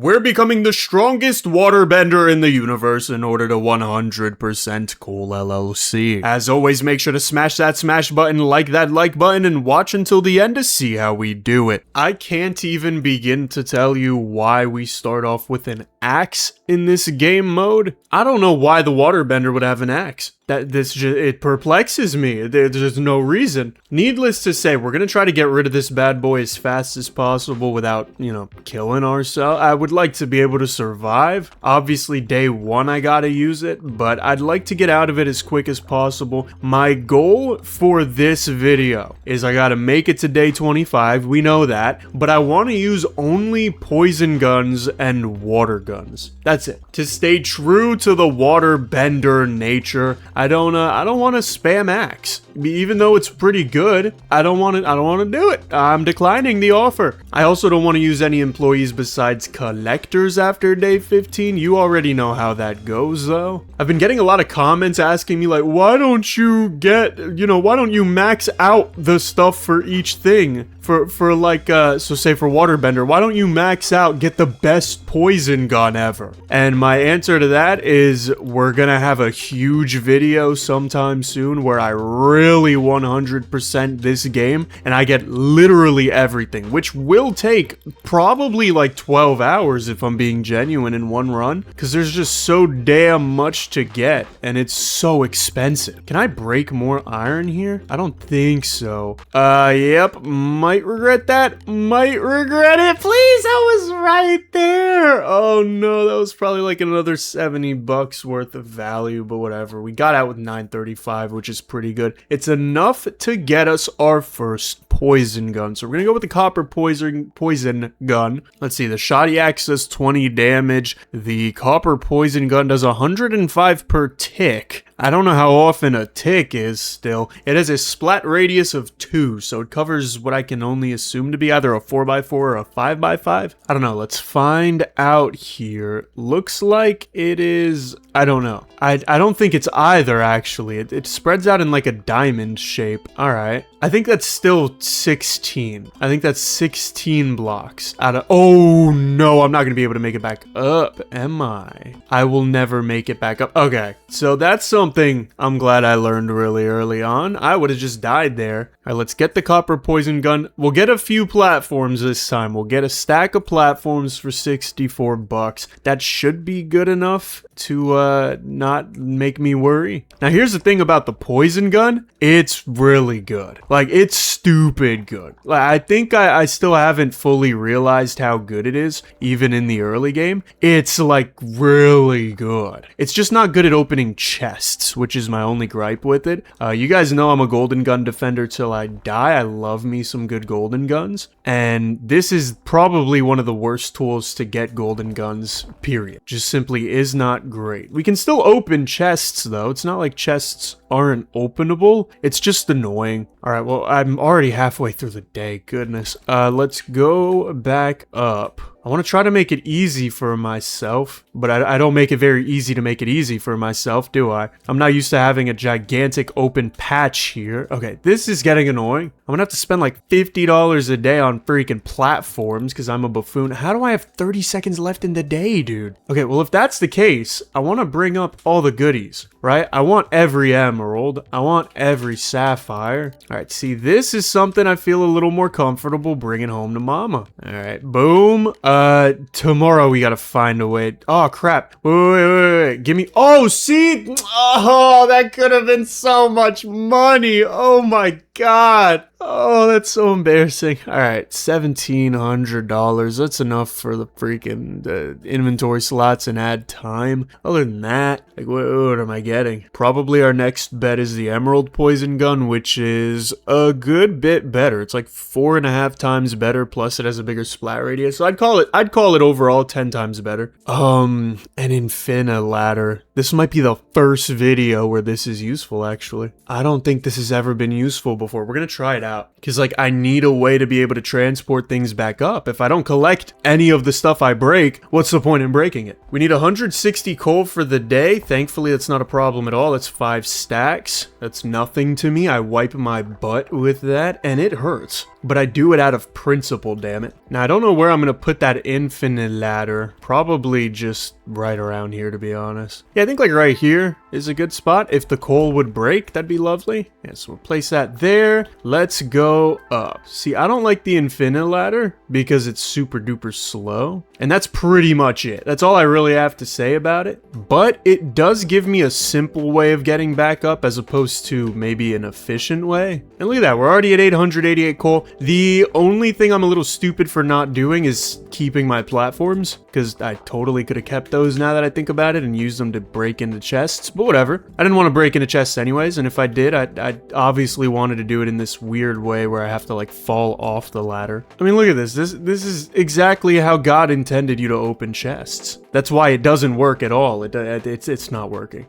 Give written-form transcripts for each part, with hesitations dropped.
We're becoming the strongest waterbender in the universe in order to 100% cool LLC. As always, make sure to smash that smash button, like that like button, and watch until the end to see how we do it. I can't even begin to tell you why we start off with an axe in this game mode. I don't know why the waterbender would have an axe. It perplexes me. There's no reason. Needless to say, we're gonna try to get rid of this bad boy as fast as possible without, killing ourselves. I would like to be able to survive. Obviously, day one I gotta use it, but I'd like to get out of it as quick as possible. My goal for this video is I gotta make it to day 25. We know that, but I want to use only poison guns and water guns. That's it. To stay true to the waterbender nature. I don't want to spam axe. Even though it's pretty good, I don't want to do it. I'm declining the offer. I also don't want to use any employees besides collectors after day 15. You already know how that goes though. I've been getting a lot of comments asking me like, why don't you max out the stuff for each thing? For like, so say for waterbender, why don't you max out, get the best poison gun ever? And my answer to that is we're gonna have a huge video sometime soon where I really 100% this game and I get literally everything, which will take probably like 12 hours if I'm being genuine in one run, because there's just so damn much to get and it's so expensive. Can I break more iron here? I don't think so. Yep, might regret that. Might regret it. Please, I was right there. Oh no, that was probably like another 70 bucks worth of value, but whatever. We got out with 935, which is pretty good. It's enough to get us our first poison gun. So we're gonna go with the copper poison gun. Let's see, the shoddy axe does 20 damage. The copper poison gun does 105 per tick. I don't know how often a tick is still. It has a splat radius of 2, so it covers what I can only assume to be either a 4x4 or a 5x5. I don't know. Let's find out here. Looks like it is... I don't know. I don't think it's either, actually. It spreads out in like a diamond shape. All right. I think that's still 16. I think that's 16 blocks out of... Oh, no. I'm not going to be able to make it back up, am I? I will never make it back up. Okay. So that's something I'm glad I learned really early on. I would have just died there. All right, let's get the copper poison gun. We'll get a few platforms this time. We'll get a stack of platforms for 64 bucks. That should be good enough to not make me worry. Now, here's the thing about the poison gun. It's really good. Like, it's stupid good. Like, I think I still haven't fully realized how good it is, even in the early game. It's, like, really good. It's just not good at opening chests, which is my only gripe with it. You guys know I'm a golden gun defender till I die. I love me some good golden guns. And this is probably one of the worst tools to get golden guns, period. Just simply is not great. We can still open chests, though. It's not like chests aren't openable. It's just annoying. All right, well, I'm already halfway through the day. Goodness. Let's go back up. I want to try to make it easy for myself, but I don't make it very easy to make it easy for myself, do I? I'm not used to having a gigantic open patch here. Okay, this is getting annoying. I'm gonna have to spend like $50 a day on freaking platforms because I'm a buffoon. How do I have 30 seconds left in the day, dude? Okay, well, if that's the case, I want to bring up all the goodies, right? I want every emerald. I want every sapphire. All right, see, this is something I feel a little more comfortable bringing home to mama. All right, boom. Tomorrow we gotta find a way. Oh, crap. Wait. Give me... Oh, see? Oh, that could have been so much money. Oh, my God. Oh, that's so embarrassing. All right, $1,700. That's enough for the freaking inventory slots and add time. Other than that, like, what am I getting? Probably our next bet is the emerald poison gun, which is a good bit better. It's like 4.5 times better, plus it has a bigger splat radius. So I'd call it overall 10 times better. An infina ladder. This might be the first video where this is useful, actually. I don't think this has ever been useful before. We're gonna try it out. Because, like, I need a way to be able to transport things back up. If I don't collect any of the stuff I break, what's the point in breaking it? We need 160 coal for the day. Thankfully, that's not a problem at all. That's 5 stacks. That's nothing to me. I wipe my butt with that, and it hurts. But I do it out of principle, damn it. Now, I don't know where I'm going to put that infinite ladder. Probably just right around here, to be honest. Yeah, I think like right here is a good spot. If the coal would break, that'd be lovely. Yeah, so we'll place that there. Let's go up. See, I don't like the infinite ladder because it's super duper slow. And that's pretty much it. That's all I really have to say about it. But it does give me a simple way of getting back up as opposed to maybe an efficient way. And look at that, we're already at 888 coal. The only thing I'm a little stupid for not doing is keeping my platforms, because I totally could have kept those now that I think about it and used them to break into chests, but whatever. I didn't want to break into chests anyways, and if I did, I obviously wanted to do it in this weird way where I have to like fall off the ladder. I mean, look at this. This is exactly how God intended you to open chests. That's why it doesn't work at all. It's not working.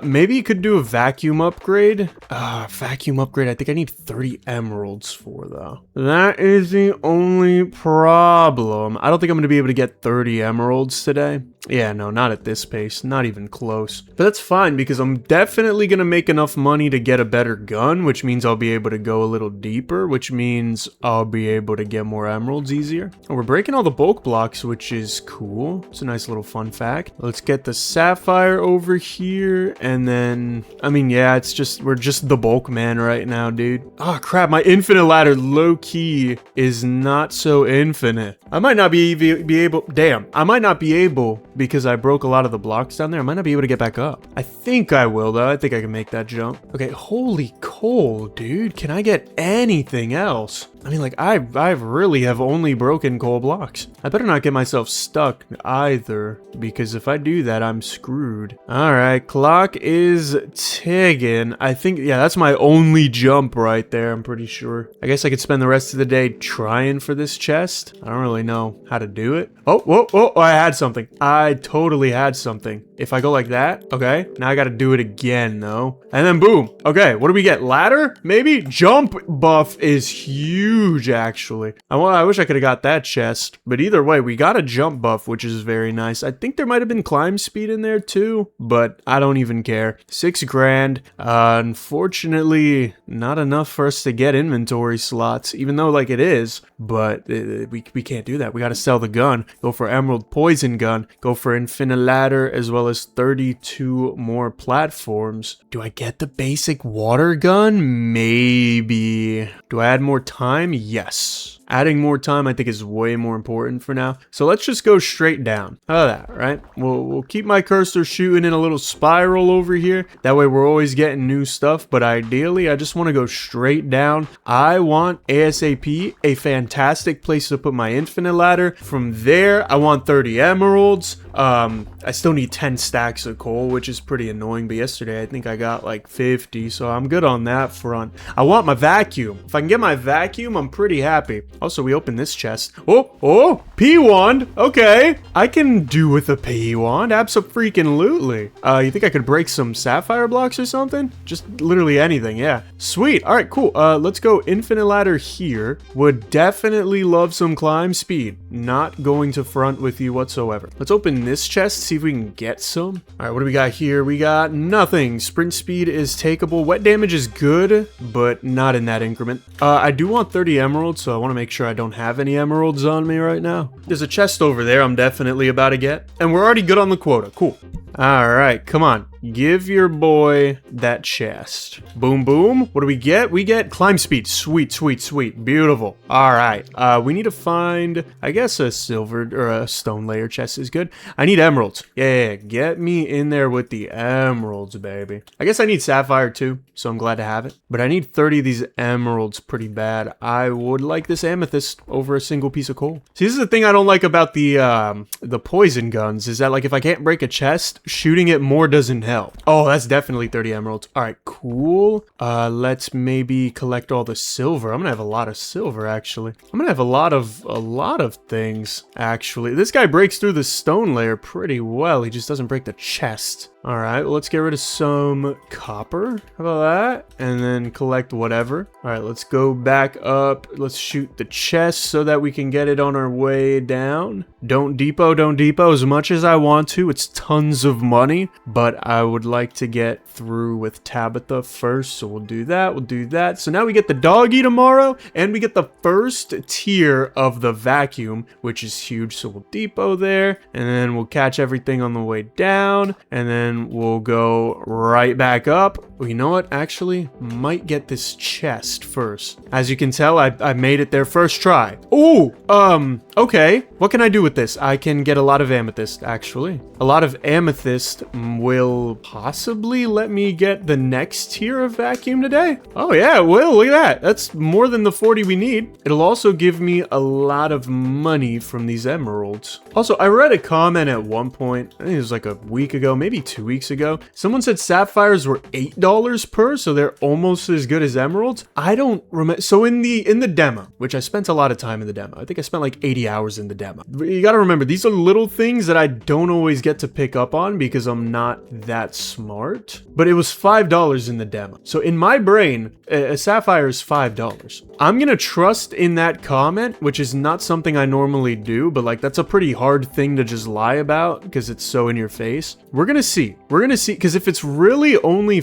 Maybe you could do a vacuum upgrade. Vacuum upgrade, I think I need 30 emeralds for though. That is the only problem. I don't think I'm going to be able to get 30 emeralds today. Yeah, no, not at this pace. Not even close. But that's fine because I'm definitely going to make enough money to get a better gun, which means I'll be able to go a little deeper, which means I'll be able to get more emeralds easier. And we're breaking all the bulk blocks, which is cool. It's a nice little fun fact. Let's get the sapphire over here. And then, I mean, yeah, it's just, we're just the bulk man right now, dude. Oh, crap. My infinite ladder low key is not so infinite. I might not be able, damn, I might not be able because I broke a lot of the blocks down there. I might not be able to get back up. I think I will though. I think I can make that jump. Okay, holy coal, dude. Can I get anything else? I mean, like, I really have only broken coal blocks. I better not get myself stuck either, because if I do that, I'm screwed. All right, clock is ticking. I think, yeah, that's my only jump right there, I'm pretty sure. I guess I could spend the rest of the day trying for this chest. I don't really know how to do it. Oh, whoa, whoa, I had something. I totally had something. If I go like that, okay, now I gotta do it again, though. And then boom. Okay, what do we get? Ladder? Maybe? Jump buff is huge, actually. I wish I could have got that chest. But either way, we got a jump buff, which is very nice. I think there might have been climb speed in there too, but I don't even care. 6 grand. Unfortunately, not enough for us to get inventory slots, even though like it is, but we can't do that. We gotta sell the gun, go for emerald poison gun, go for infinite ladder, as well as 32 more platforms. Do I get the basic water gun? Maybe. Do I add more time? Yes. Adding more time, I think, is way more important for now. So let's just go straight down. How about that, right? We'll keep my cursor shooting in a little spiral over here. That way we're always getting new stuff. But ideally, I just want to go straight down. I want ASAP, a fantastic place to put my infinite ladder. From there, I want 30 emeralds. I still need 10 stacks of coal, which is pretty annoying. But yesterday, I think I got like 50. So I'm good on that front. I want my vacuum. If I can get my vacuum, I'm pretty happy. Also, we opened this chest. Oh, P wand. Okay, I can do with a P wand. Abso-freaking-lutely. You think I could break some sapphire blocks or something? Just literally anything, yeah. Sweet. All right, cool. Let's go infinite ladder here. Would definitely love some climb speed. Not going to front with you whatsoever. Let's open this chest, see if we can get some. All right, what do we got here? We got nothing. Sprint speed is takeable. Wet damage is good, but not in that increment. I do want 30 emeralds, so I want to make sure I don't have any emeralds on me right now. There's a chest over there I'm definitely about to get, and we're already good on the quota. Cool. All right, come on. Give your boy that chest. Boom, boom. What do we get? We get climb speed. Sweet, sweet, sweet. Beautiful. All right. We need to find, I guess, a silver or a stone layer chest is good. I need emeralds. Yeah, get me in there with the emeralds, baby. I guess I need sapphire too, so I'm glad to have it. But I need 30 of these emeralds pretty bad. I would like this amethyst over a single piece of coal. See, this is the thing I don't like about the poison guns, is that like if I can't break a chest, shooting it more doesn't help. Oh, that's definitely 30 emeralds. All right, cool. Let's maybe collect all the silver. I'm gonna have a lot of silver, actually. I'm gonna have a lot of things, actually. This guy breaks through the stone layer pretty well. He just doesn't break the chest. All right, well, let's get rid of some copper. How about that? And then collect whatever. All right, let's go back up. Let's shoot the chest so that we can get it on our way down. Don't depot as much as I want to. It's tons of money, but I would like to get through with Tabitha first. So we'll do that. We'll do that. So now we get the doggy tomorrow, and we get the first tier of the vacuum, which is huge. So we'll depot there, and then we'll catch everything on the way down, and then we'll go right back up. Well, you know what? Actually, might get this chest first. As you can tell, I made it there first try. Ooh, okay. What can I do with this? I can get a lot of amethyst, actually. A lot of amethyst will possibly let me get the next tier of vacuum today. Oh yeah, it will. Look at that. That's more than the 40 we need. It'll also give me a lot of money from these emeralds. Also, I read a comment at one point, I think it was like a week ago, maybe 2 weeks ago. Someone said sapphires were $8 per, so they're almost as good as emeralds. I don't remember. So in the demo, which I spent a lot of time in the demo, I think I spent like 80 hours in the demo. You gotta remember, these are little things that I don't always get to pick up on because I'm not that smart. But it was $5 in the demo. So in my brain, a sapphire is $5. I'm gonna trust in that comment, which is not something I normally do, but like that's a pretty hard thing to just lie about because it's so in your face. We're gonna see. We're gonna see, because if it's really only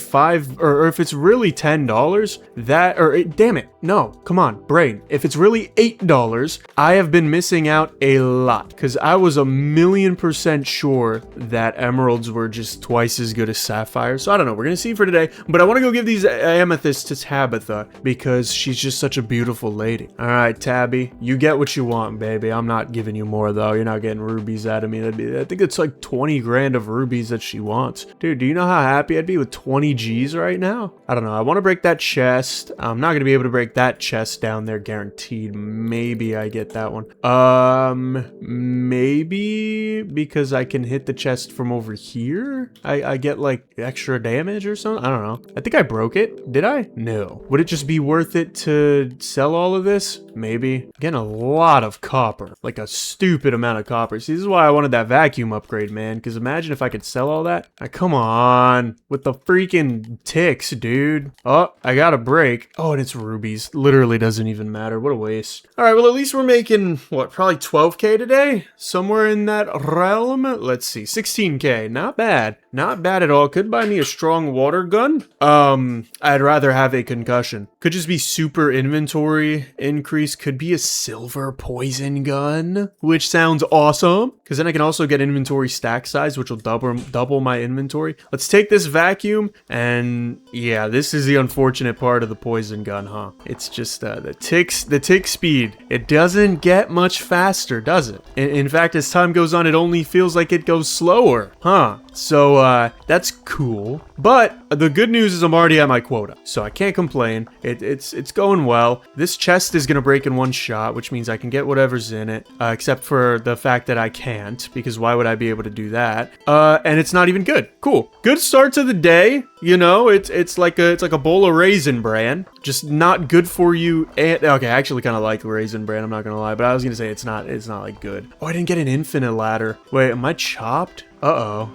or if it's really $10, damn it, no, come on, brain. If it's really $8, I have been missing out a lot, because I was 1,000,000% sure that emeralds were just twice as good as sapphires. So I don't know. We're gonna see for today, but I want to go give these amethysts to Tabitha because she's just such a beautiful lady. All right, Tabby, you get what you want, baby. I'm not giving you more though. You're not getting rubies out of me. I think it's like 20 grand of rubies that she wants. Dude, do you know how happy I'd be with 20 G's right now? I don't know. I want to break that chest. I'm not going to be able to break that chest down there, guaranteed. Maybe I get that one. Maybe because I can hit the chest from over here. I get like extra damage or something. I don't know. I think I broke it. Did I? No. Would it just be worth it to sell all of this? Maybe. Getting a lot of copper, like a stupid amount of copper. See, this is why I wanted that vacuum upgrade, man. Because imagine if I could sell all that. Come on, with the freaking ticks, dude. Oh, I got a break. Oh, and it's rubies. Literally doesn't even matter. What a waste. All right, well, at least we're making, what, probably 12K today? Somewhere in that realm? Let's see, 16K. Not bad. Not bad at all. Could buy me a strong water gun. I'd rather have a concussion. Could just be super inventory increase. Could be a silver poison gun, which sounds awesome. Because then I can also get inventory stack size, which will double my inventory. Let's take this vacuum, and yeah, this is the unfortunate part of the poison gun, huh? It's just the tick speed. It doesn't get much faster, does it? In fact, as time goes on, it only feels like it goes slower, huh? So that's cool. But the good news is I'm already at my quota, so I can't complain. It's going well. This chest is gonna break in one shot, which means I can get whatever's in it, except for the fact that I can't, because why would I be able to do that? And it's not even good. Cool. Good start to the day. You know, it's like a bowl of Raisin Bran, just not good for you. And okay, I actually kind of like Raisin Bran. I'm not gonna lie, but I was gonna say it's not like good. Oh, I didn't get an infinite ladder. Wait, am I chopped? Uh-oh.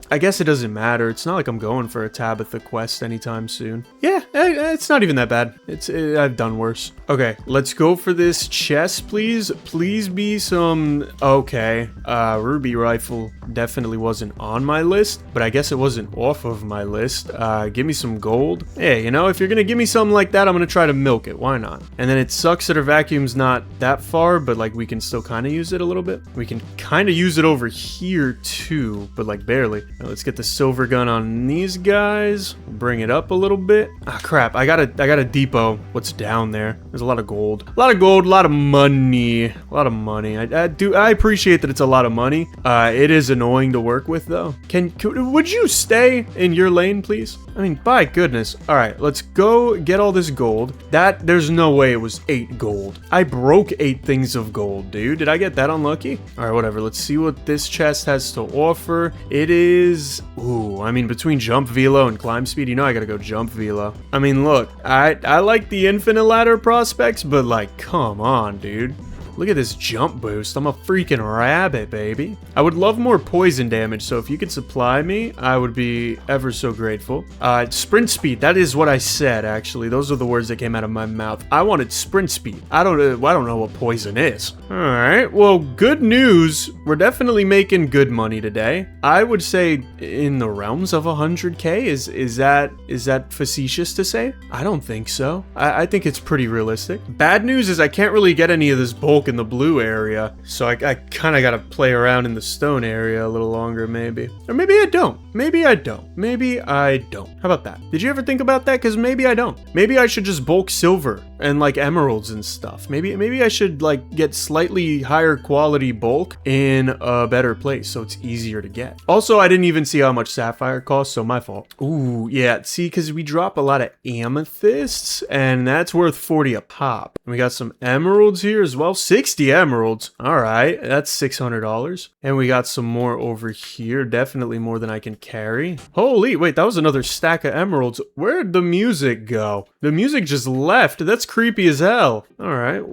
I guess it doesn't matter. It's not like I'm going for a Tabitha quest anytime soon. Yeah, it's not even that bad. I've done worse. Okay, let's go for this chest, please. Please be some... Okay, ruby rifle definitely wasn't on my list, but I guess it wasn't off of my list. Give me some gold. Hey, you know, if you're gonna give me something like that, I'm gonna try to milk it. Why not? And then it sucks that our vacuum's not that far, but like we can still kind of use it a little bit. We can kind of use it over here too, but like barely. Now, let's get the silver gun on these guys. Bring it up a little bit. Ah, crap. I gotta depot what's down there. There's a lot of gold. A lot of gold, a lot of money. A lot of money. I appreciate that it's a lot of money. It is annoying to work with though. Would you stay in your lane, please? I mean, by goodness. All right, let's go get all this gold. There's no way it was 8 gold. I broke 8 things of gold, dude. Did I get that unlucky? All right, whatever. Let's see what this chest has to offer. It is... Ooh, I mean, between jump velo and climb speed, you know I gotta go jump velo. I mean, look, I like the infinite ladder prospects, but like, come on, dude. Look at this jump boost. I'm a freaking rabbit, baby. I would love more poison damage, so if you could supply me, I would be ever so grateful. Sprint speed. That is what I said, actually. Those are the words that came out of my mouth. I wanted sprint speed. I don't know what poison is. All right. Well, good news. We're definitely making good money today. I would say in the realms of 100K. Is that facetious to say? I don't think so. I think it's pretty realistic. Bad news is I can't really get any of this bulk in the blue area, so I kind of got to play around in the stone area a little longer, maybe. Or maybe I don't. Maybe I don't. Maybe I don't. How about that? Did you ever think about that? Because maybe I don't. Maybe I should just bulk silver and like emeralds and stuff. Maybe I should like get slightly higher quality bulk in a better place so it's easier to get. Also, I didn't even see how much sapphire costs, so my fault. Ooh, yeah. See, because we drop a lot of amethysts, and that's worth 40 a pop. We got some emeralds here as well. 60 emeralds. All right, that's $600. And we got some more over here. Definitely more than I can carry. Holy, wait, that was another stack of emeralds. Where'd the music go? The music just left. That's creepy as hell. All right,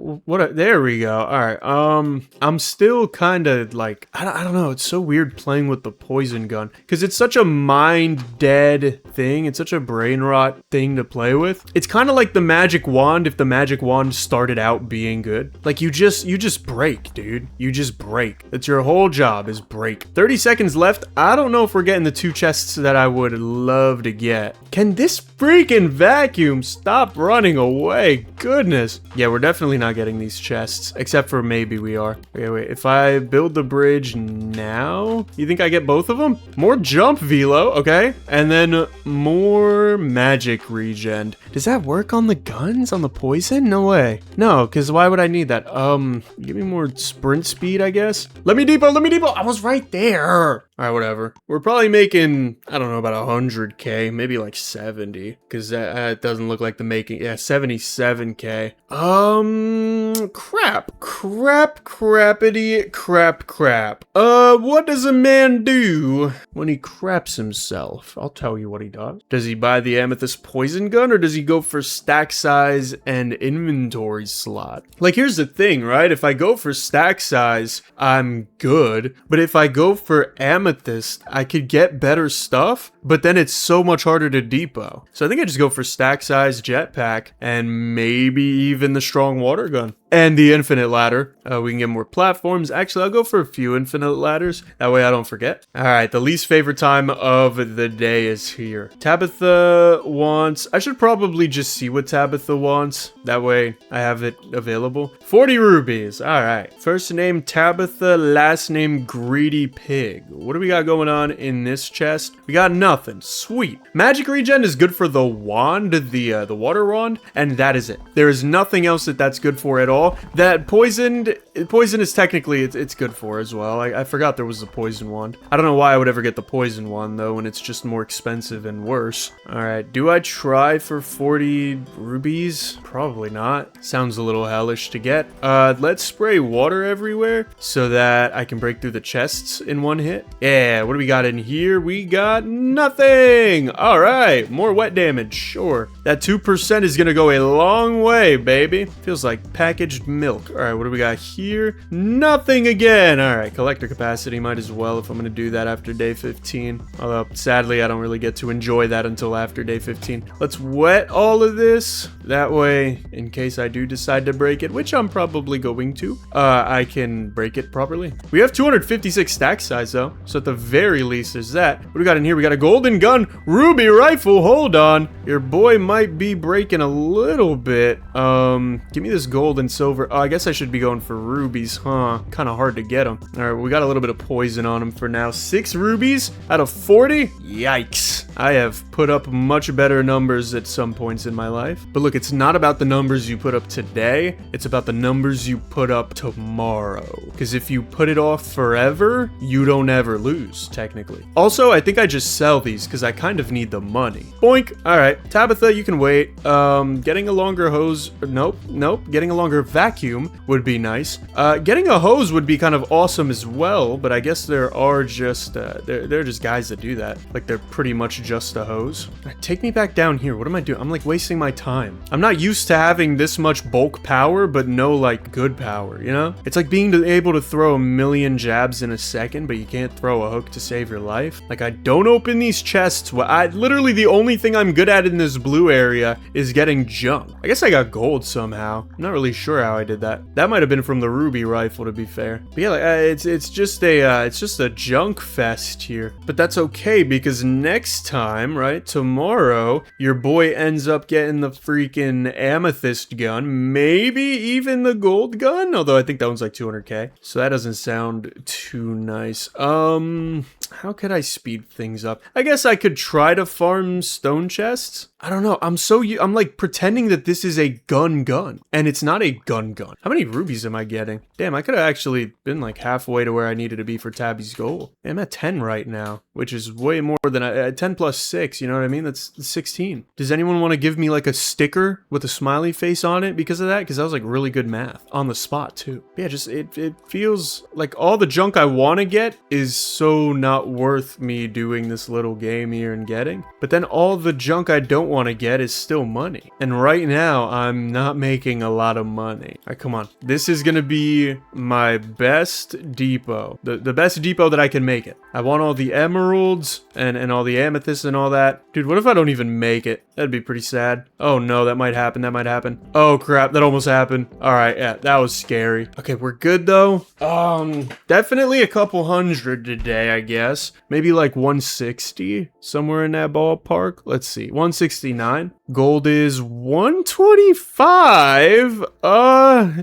there we go. All right, I'm still kind of like, I don't know. It's so weird playing with the poison gun because it's such a mind dead thing. It's such a brain rot thing to play with. It's kind of like the magic wand if the magic wand started out being good. Like you just break, dude. You just break. That's your whole job, is break. 30 seconds left. I don't know if we're getting the 2 chests that I would love to get. Can this freaking vacuum stop running away? Goodness. Yeah, we're definitely not getting these chests, except for maybe we are. Okay, wait. If I build the bridge now, you think I get both of them? More jump velo, okay? And then more magic regen. Does that work on the guns? On the poison? No way. No, because why would I need that? Give me more sprint speed, I guess. Let me depot. I was right there. All right, whatever. We're probably making, I don't know, about 100K, maybe like 70, because that doesn't look like the making. Yeah, 77K. Crap. What does a man do when he craps himself? I'll tell you what he does. Does he buy the amethyst poison gun, or does he go for stack size and inventory slot? Like, here's the thing, right? If I go for stack size, I'm good, but if I go for amethyst, I could get better stuff, but then it's so much harder to depot. So I think I just go for stack size jetpack and maybe even the strong water gun. And the infinite ladder. We can get more platforms. Actually, I'll go for a few infinite ladders. That way I don't forget. All right, the least favorite time of the day is here. Tabitha wants... I should probably just see what Tabitha wants. That way I have it available. 40 rubies. All right. First name Tabitha, last name Greedy Pig. What do we got going on in this chest? We got nothing. Sweet. Magic regen is good for the wand, the water wand, and that is it. There is nothing else that's good for at all. That poison is technically it's good for as well. I forgot there was a poison wand. I don't know why I would ever get the poison wand though when it's just more expensive and worse. All right, do I try for 40 rubies? Probably not. Sounds a little hellish to get. Let's spray water everywhere so that I can break through the chests in one hit. Yeah, what do we got in here? We got nothing. All right, more wet damage, sure. That 2% is gonna go a long way, baby. Feels like packaged milk. All right, what do we got here? Nothing again. All right, collector capacity might as well if I'm gonna do that after day 15. Although sadly I don't really get to enjoy that until after day 15. Let's wet all of this. That way, in case I do decide to break it, which I'm probably going to, I can break it properly. We have 256 stack size though, so at the very least there's that. What do we got in here? We got a golden gun, ruby rifle. Hold on, your boy might be breaking a little bit. Give me this gold and silver. Oh, I guess I should be going for rubies, huh? Kind of hard to get them. All right, we got a little bit of poison on him for now. 6 rubies out of 40? Yikes. I have put up much better numbers at some points in my life. But look, it's not about the numbers you put up today. It's about the numbers you put up tomorrow. Because if you put it off forever, you don't ever lose, technically. Also, I think I just sell these because I kind of need the money. Boink. All right, Tabitha, you can wait. Getting a longer hose. Nope. Getting a longer vacuum would be nice. Getting a hose would be kind of awesome as well, but I guess there are just, they're just guys that do that. Like, they're pretty much just a hose. Take me back down here. What am I doing? I'm like wasting my time. I'm not used to having this much bulk power, but no like good power, you know? It's like being able to throw a million jabs in a second, but you can't throw a hook to save your life. Like, I don't open these chests. Literally the only thing I'm good at in this blue area is getting junk. I guess I got gold somehow. I'm not really sure how I did that. That might have been from the ruby rifle, to be fair. But yeah, like, it's just a junk fest here. But that's okay, because next time, right, tomorrow, your boy ends up getting the freaking amethyst gun, maybe even the gold gun, although I think that one's like 200k, so that doesn't sound too nice. How could I speed things up? I guess I could try to farm stone chests. I don't know. I'm like pretending that this is a gun, and it's not a gun. How many rubies am I getting? Damn, I could have actually been like halfway to where I needed to be for Tabby's goal. I'm at 10 right now, which is way more than 10 plus 6. You know what I mean? That's 16. Does anyone want to give me like a sticker with a smiley face on it because of that? Because that was like really good math on the spot too. Yeah, just it feels like all the junk I want to get is so not worth me doing this little game here and getting. But then all the junk I don't want to get is still money. And right now, I'm not making a lot of money. All right, come on. This is going to be my best depot. The best depot that I can make it. I want all the emeralds and all the amethysts and all that. Dude, what if I don't even make it? That'd be pretty sad. Oh no, that might happen. That might happen. Oh crap, that almost happened. All right, yeah, that was scary. Okay, we're good though. Definitely a couple hundred today, I guess. Maybe like 160, somewhere in that ballpark. Let's see, 169. Gold is 125.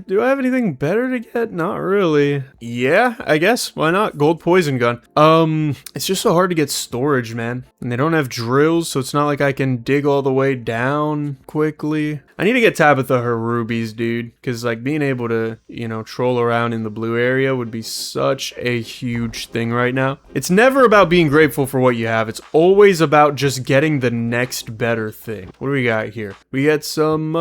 Do I have anything better to get? Not really. Yeah, I guess. Why not? Gold poison gun. It's just so hard to get storage, man. And they don't have drills, so it's not like I can dig all the way down quickly. I need to get Tabitha her rubies, dude. Because, like, being able to, you know, troll around in the blue area would be such a huge thing right now. It's never about being grateful for what you have. It's always about just getting the next better thing. What do we got here? We got some,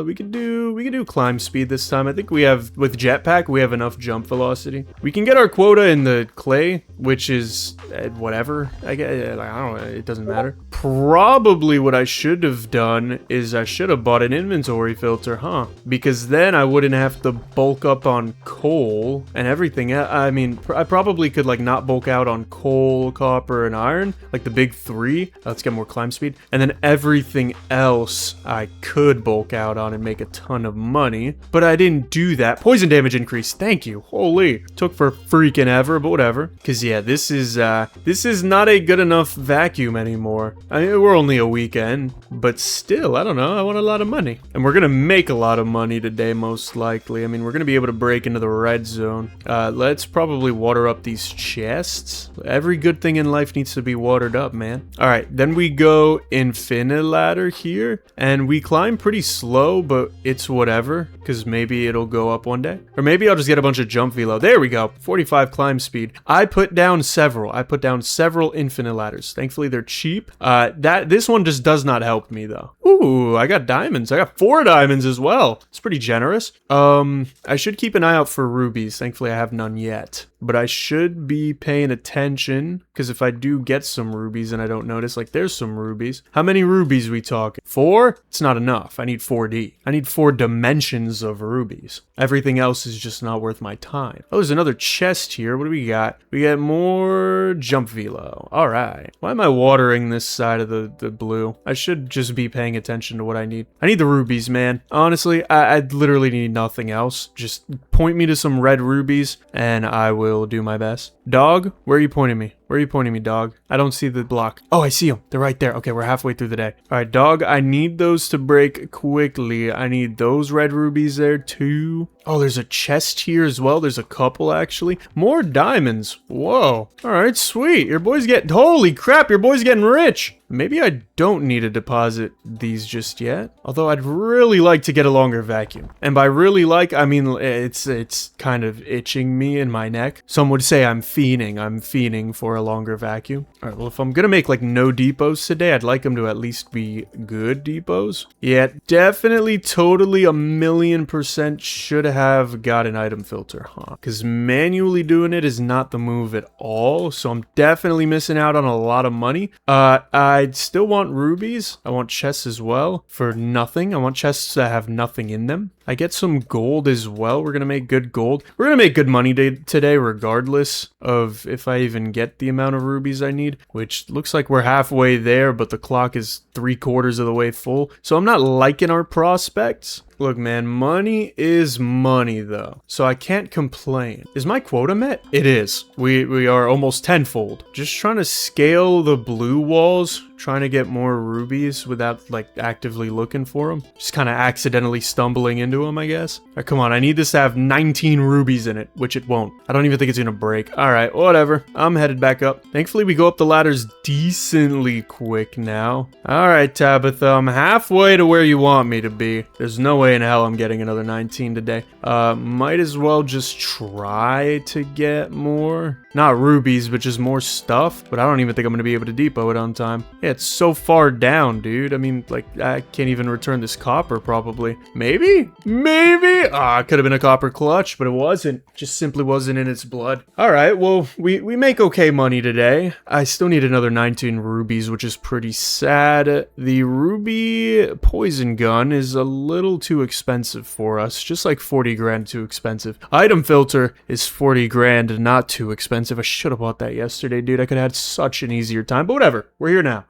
we could do climb speed this time. I think we have, with jetpack, we have enough jump velocity. We can get our quota in the clay, which is whatever. I don't know. It doesn't matter. Probably what I should have done is I should have bought an inventory filter, huh? Because then I wouldn't have to bulk up on coal and everything. I mean, I probably could like not bulk out on coal, copper, and iron, like the big three. Let's get more climb speed. And then everything else I could bulk out on and make a ton of money. But I didn't do that. Poison damage increase. Thank you. Holy. Took for freaking ever, but whatever. Because yeah, this is not a good enough vacuum anymore. I mean, we're only a weekend, but still, I don't know. I want a lot of money. And we're going to make a lot of money today, most likely. I mean, we're going to be able to break into the red zone. Let's probably water up these chests. Every good thing in life needs to be watered up, man. All right, then we go infinite ladder here, and we climb pretty slow, but it's whatever, because maybe it'll go up one day. Or maybe I'll just get a bunch of jump velo. There we go. 45 climb speed. I put down several infinite ladders. Thankfully, they're cheap. This one just does not help me, though. Ooh, I got diamonds. I got 4 diamonds as well. It's pretty generous. I should keep an eye out for rubies. Thankfully, I have none yet. But I should be paying attention, because if I do get some rubies and I don't notice, like there's some rubies. How many rubies we talking? 4? It's not enough. I need 4D. I need 4 dimensions of rubies. Everything else is just not worth my time. Oh, there's another chest here. What do we got? We got more jump velo. All right. Why am I watering this side of the blue? I should just be paying attention to what I need. I need the rubies, man. Honestly, I literally need nothing else. Just point me to some red rubies and I will do my best. Dog, where are you pointing me? Where are you pointing me, dog? I don't see the block. Oh, I see them. They're right there. Okay, we're halfway through the day. All right, dog, I need those to break quickly. I need those red rubies there too. Oh, there's a chest here as well. There's a couple, actually. More diamonds. Whoa. All right, sweet. Your boy's getting... Holy crap, your boy's getting rich. Maybe I don't need to deposit these just yet. Although I'd really like to get a longer vacuum. And by really like, I mean it's kind of itching me in my neck. Some would say I'm fiending for a longer vacuum. All right, well, if I'm gonna make like no depots today, I'd like them to at least be good depots. Yeah, definitely, totally, 1,000,000% should have got an item filter, huh? Because manually doing it is not the move at all. So I'm definitely missing out on a lot of money. I'd still want rubies. I want chests as well for nothing. I want chests that have nothing in them. I get some gold as well. We're gonna make good gold. We're gonna make good money today, regardless of if I even get the amount of rubies I need, which looks like we're halfway there, but the clock is 3/4 of the way full. So I'm not liking our prospects. Look, man, money is money, though, so I can't complain. Is my quota met? It is. We are almost tenfold. Just trying to scale the blue walls, trying to get more rubies without, like, actively looking for them. Just kind of accidentally stumbling into them, I guess. All right, come on, I need this to have 19 rubies in it, which it won't. I don't even think it's gonna break. All right, whatever. I'm headed back up. Thankfully, we go up the ladders decently quick now. All right, Tabitha, I'm halfway to where you want me to be. There's no way in hell I'm getting another 19 today. Might as well just try to get more. Not rubies, but just more stuff. But I don't even think I'm going to be able to depot it on time. Yeah, it's so far down, dude. I mean, like, I can't even return this copper, probably. Maybe? Maybe? Ah, it could have been a copper clutch, but it wasn't. Just simply wasn't in its blood. All right, well, we make okay money today. I still need another 19 rubies, which is pretty sad. The ruby poison gun is a little too expensive for us. Just like 40 grand too expensive. Item filter is 40 grand, not too expensive. I should have bought that yesterday, dude. I could have had such an easier time, but whatever. We're here now.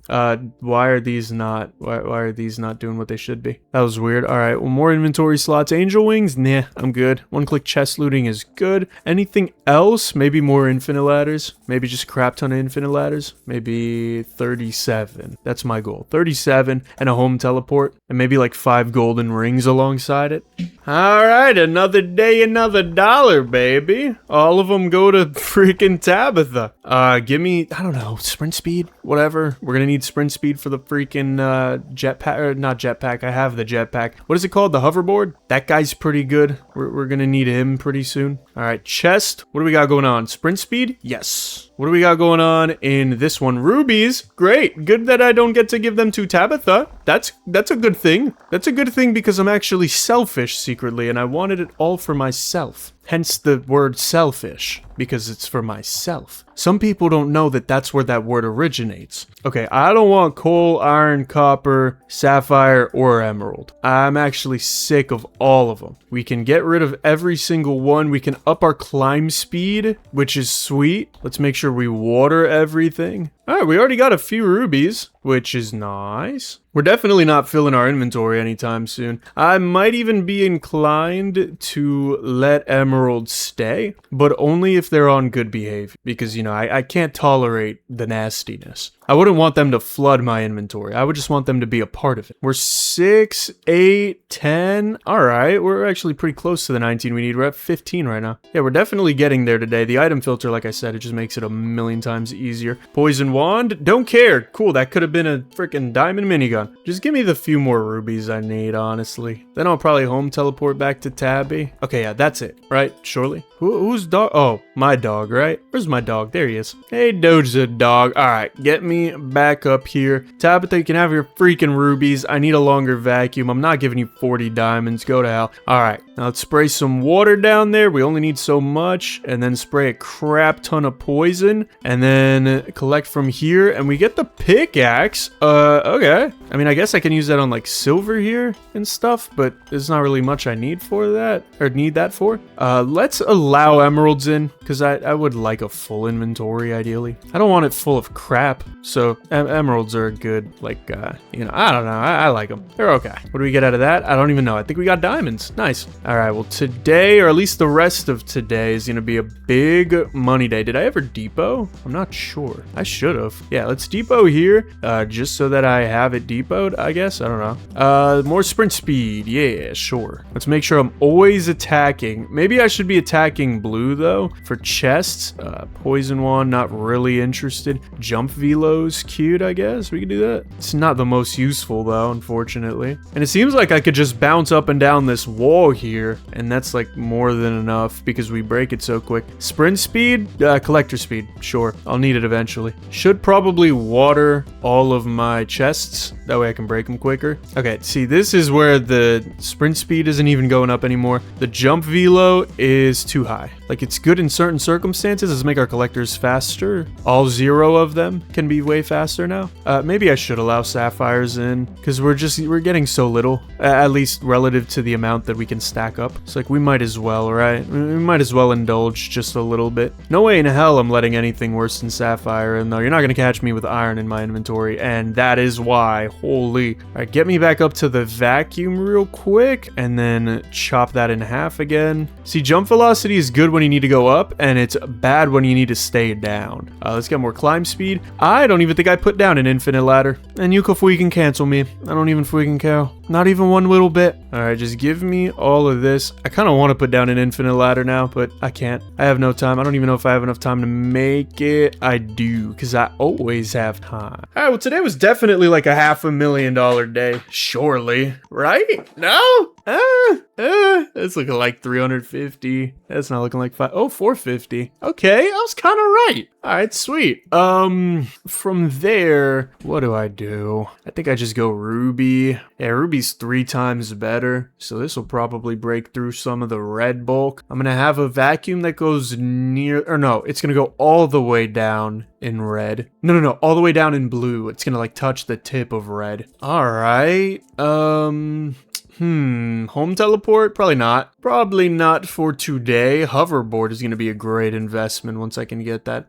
Why are these not doing what they should be? That was weird. All right, well, more inventory slots. Angel wings? Nah, I'm good. One-click chest looting is good. Anything else? Maybe more infinite ladders. Maybe just a crap ton of infinite ladders. Maybe 37. That's my goal. 37 and a home teleport, and maybe like 5 golden rings alongside it. All right, another day, another dollar, baby. All of them go to freaking Tabitha. Give me, I don't know, sprint speed, whatever. We're gonna need sprint speed for the freaking jetpack, or not jetpack. I have the jetpack. What is it called? The hoverboard? That guy's pretty good. We're gonna need him pretty soon. All right, chest. What do we got going on? Sprint speed? Yes. What do we got going on in this one? Rubies. Great. Good that I don't get to give them to Tabitha. That's a good thing. That's a good thing because I'm actually selfish secretly and I wanted it all for myself. Hence the word selfish, because it's for myself. Some people don't know that that's where that word originates. Okay, I don't want coal, iron, copper, sapphire, or emerald. I'm actually sick of all of them. We can get rid of every single one. We can up our climb speed, which is sweet. Let's make sure we water everything. All right, we already got a few rubies, which is nice. We're definitely not filling our inventory anytime soon. I might even be inclined to let emeralds stay, but only if they're on good behavior. Because, you know, I can't tolerate the nastiness. I wouldn't want them to flood my inventory. I would just want them to be a part of it. We're 6, 8, 10. All right, we're actually pretty close to the 19 we need. We're at 15 right now. Yeah, we're definitely getting there today. The item filter, like I said, it just makes it 1,000,000 times easier. Poison wand, don't care. Cool, that could have been a freaking diamond minigun. Just give me the few more rubies I need, honestly. Then I'll probably home teleport back to Tabby. Okay, yeah, that's it, right? Surely. Who's dog? Oh, my dog, right? Where's my dog? There he is. Hey, Doja dog. All right, get me back up here. Tabitha, you can have your freaking rubies. I need a longer vacuum. I'm not giving you 40 diamonds. Go to hell. All right, now let's spray some water down there. We only need so much. And then spray a crap ton of poison. And then collect from here. And we get the pickaxe. Okay. I mean, I guess I can use that on like silver here and stuff. But there's not really much I need for that. Or need that for. Let's allow emeralds in. Because I would like a full inventory, ideally. I don't want it full of crap. So emeralds are good, like, you know, I don't know. I like them. They're okay. What do we get out of that? I don't even know. I think we got diamonds. Nice. All right. Well, today, or at least the rest of today, is going to be a big money day. Did I ever depot? I'm not sure. I should have. Yeah, let's depot here, just so that I have it depoted, I guess. I don't know. More sprint speed. Yeah, sure. Let's make sure I'm always attacking. Maybe I should be attacking blue, though, for chests. Poison wand, not really interested. Jump velo. yellow's cute, I guess. We can do that. It's not the most useful though, unfortunately. And it seems like I could just bounce up and down this wall here, and that's like more than enough because we break it so quick. Sprint speed, collector speed, sure. I'll need it eventually. Should probably water all of my chests. That way I can break them quicker. Okay, see, this is where the sprint speed isn't even going up anymore. The jump velo is too high. Like, it's good in certain circumstances. Let's make our collectors faster. All 0 of them can be way faster now. Maybe I should allow sapphires in because we're getting so little, at least relative to the amount that we can stack up. It's like we might as well, right? We might as well indulge just a little bit. No way in hell I'm letting anything worse than sapphire in, though. You're not gonna catch me with iron in my inventory, and that is why. Holy. All right, get me back up to the vacuum real quick, and then chop that in half again. See, jump velocity is good when you need to go up, and it's bad when you need to stay down. Let's get more climb speed. I don't even think I put down an infinite ladder, and you can cancel me. I don't even freaking care. Not even one little bit. All right, just give me all of this. I kind of want to put down an infinite ladder now, but I can't. I have no time. I don't even know if I have enough time to make it. I do, because I always have time. All right, well, today was definitely like a $500,000 day. Surely, right? No? It's looking like 350. That's not looking like 450. Okay, I was kind of right. All right, sweet. From there, what do? I think I just go ruby. Yeah, ruby's 3 times better, so this will probably break through some of the red bulk. I'm gonna have a vacuum that goes near, or no, it's gonna go all the way down in red. No, all the way down in blue. It's gonna like touch the tip of red. All right. Home teleport? Probably not. Probably not for today. Hoverboard is going to be a great investment once I can get that.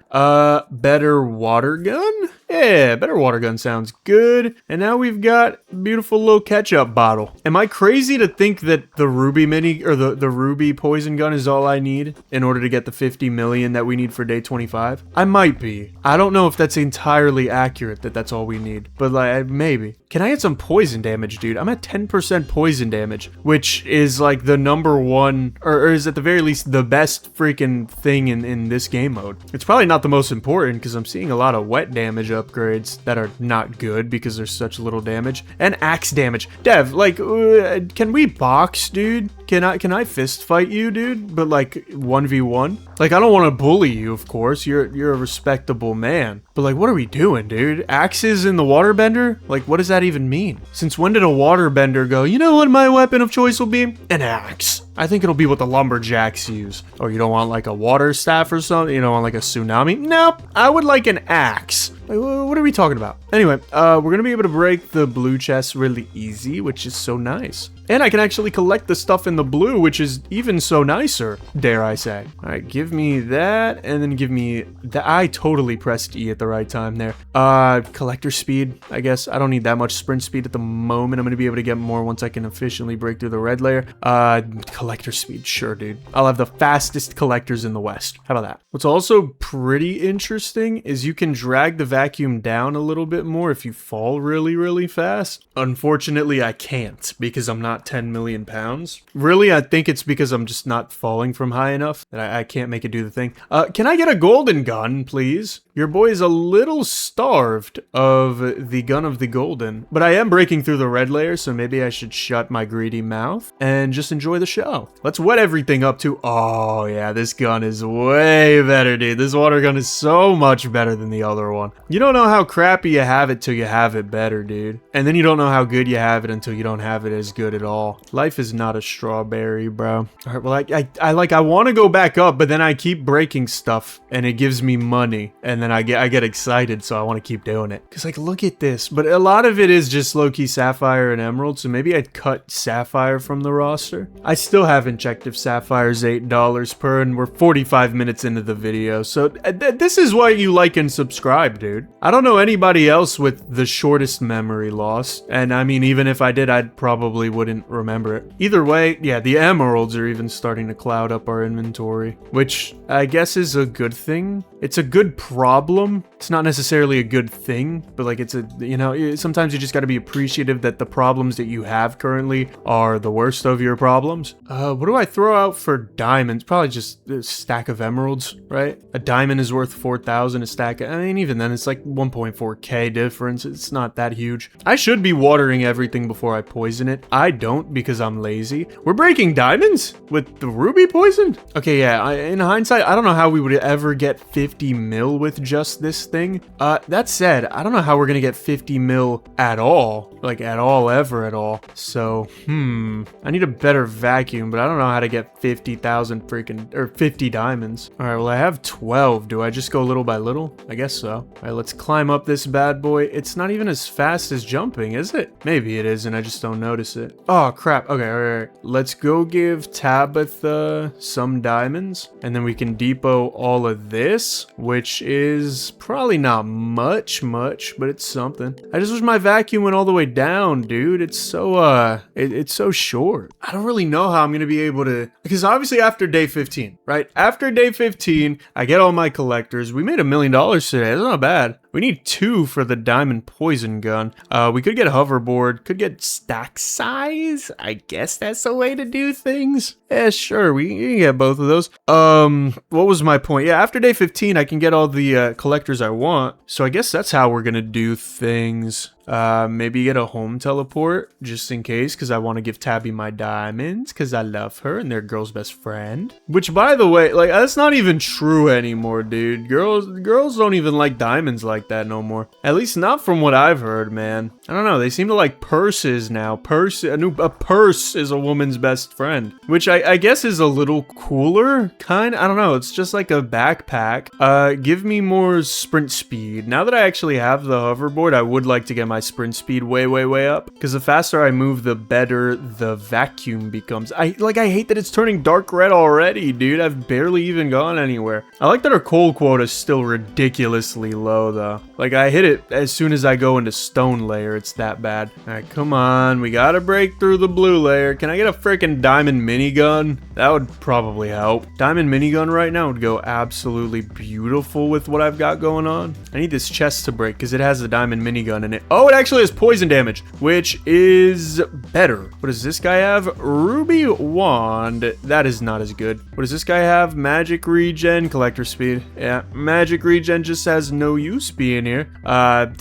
Better water gun? Yeah, better water gun sounds good. And now we've got a beautiful little ketchup bottle. Am I crazy to think that the ruby mini, or the ruby poison gun is all I need in order to get the 50 million that we need for day 25? I might be. I don't know if that's entirely accurate that that's all we need, but like, maybe. Can I get some poison damage, dude? I'm at 10% poison damage, which is like the #1, or is at the very least the best freaking thing in this game mode. It's probably not the most important because I'm seeing a lot of wet damage upgrades that are not good because there's such little damage. And axe damage. Dev, like, can we box, dude? Can I fist fight you, dude? But like 1v1? Like, I don't want to bully you, of course. You're a respectable man. But like, what are we doing, dude? Axes in the waterbender? Like, what does that even mean? Since when did a waterbender go, you know what my weapon of choice will be? An axe. I think it'll be what the lumberjacks use. Oh, you don't want like a water staff or something? You don't want like a tsunami? Nope. I would like an axe. Like, what are we talking about? Anyway, we're going to be able to break the blue chest really easy, which is so nice. And I can actually collect the stuff in the blue, which is even so nicer, dare I say. All right, give me that, and then give me that. I totally pressed E at the right time there. Collector speed, I guess. I don't need that much sprint speed at the moment. I'm going to be able to get more once I can efficiently break through the red layer. Collector speed, sure, dude. I'll have the fastest collectors in the West. How about that? What's also pretty interesting is you can drag the vacuum down a little bit more if you fall really, really fast. Unfortunately, I can't because I'm not 10 million pounds. Really, I think it's because I'm just not falling from high enough that I can't make it do the thing. Can I get a golden gun, please? Your boy is a little starved of the gun of the golden, but I am breaking through the red layer, so maybe I should shut my greedy mouth and just enjoy the show. Let's wet everything up too. Oh yeah, this gun is way better, dude. This water gun is so much better than the other one. You don't know how crappy you have it till you have it better, dude. And then you don't know how good you have it until you don't have it as good at all. Life is not a strawberry, bro. All right, well, I want to go back up, but then I keep breaking stuff and it gives me money, and then I get excited, so I want to keep doing it. Cause like, look at this, but a lot of it is just low-key sapphire and emerald, so maybe I'd cut sapphire from the roster. I still haven't checked if sapphire's $8 per, and we're 45 minutes into the video, so this is why you like and subscribe, dude. I don't know anybody else with the shortest memory loss, and I mean, even if I did, I probably wouldn't remember it. Either way, yeah, the emeralds are even starting to cloud up our inventory, which I guess is a good thing. It's a good problem, it's not necessarily a good thing, but like it's a, you know, sometimes you just got to be appreciative that the problems that you have currently are the worst of your problems. What do I throw out for diamonds? Probably just a stack of emeralds, right? A diamond is worth 4,000, a stack. I mean, even then it's like 1.4k difference. It's not that huge. I should be watering everything before I poison it. I don't because I'm lazy. We're breaking diamonds with the ruby poison? Okay, yeah, in hindsight, I don't know how we would ever get 50 mil with just this thing. That said, I don't know how we're gonna get 50 mil at all. Like at all, ever at all. So, I need a better vacuum, but I don't know how to get 50,000 freaking, or 50 diamonds. All right, well, I have 12. Do I just go little by little? I guess so. All right, let's climb up this bad boy. It's not even as fast as jumping, is it? Maybe it is, and I just don't notice it. Oh, crap. Okay, all right. Let's go give Tabitha some diamonds, and then we can depot all of this, which is probably not much, but it's something. I just wish my vacuum went all the way down, dude. It's so, it's so short. I don't really know how I'm gonna be able to, because obviously after day 15, right? After day 15, I get all my collectors. We made $1 million today. That's not bad. We need 2 for the diamond poison gun. We could get a hoverboard, could get stack size. I guess that's the way to do things. Yeah, sure, we can get both of those. What was my point? Yeah, after day 15, I can get all the collectors I want. So I guess that's how we're gonna do things. Maybe get a home teleport just in case, because I want to give Tabby my diamonds because I love her and they're girl's best friend. Which, by the way, like, that's not even true anymore, dude. Girls don't even like diamonds like that no more. At least not from what I've heard, man. I don't know. They seem to like purses now. A purse is a woman's best friend, which I guess is a little cooler, kind. I don't know. It's just like a backpack. Give me more sprint speed. Now that I actually have the hoverboard, I would like to get my sprint speed way up, because the faster I move, the better the vacuum becomes. I hate that it's turning dark red already, dude. I've barely even gone anywhere. I like that our coal quota is still ridiculously low though. Like, I hit it as soon as I go into stone layer. It's that bad. All right, come on, we gotta break through the blue layer. Can I get a freaking diamond minigun? That would probably help. Diamond minigun right now would go absolutely beautiful with what I've got going on. I need this chest to break because it has the diamond minigun in it. Oh, it actually has poison damage, which is better. What does this guy have? Ruby wand. That is not as good. What does this guy have? Magic regen, collector speed. Yeah, magic regen just has no use being here. Like,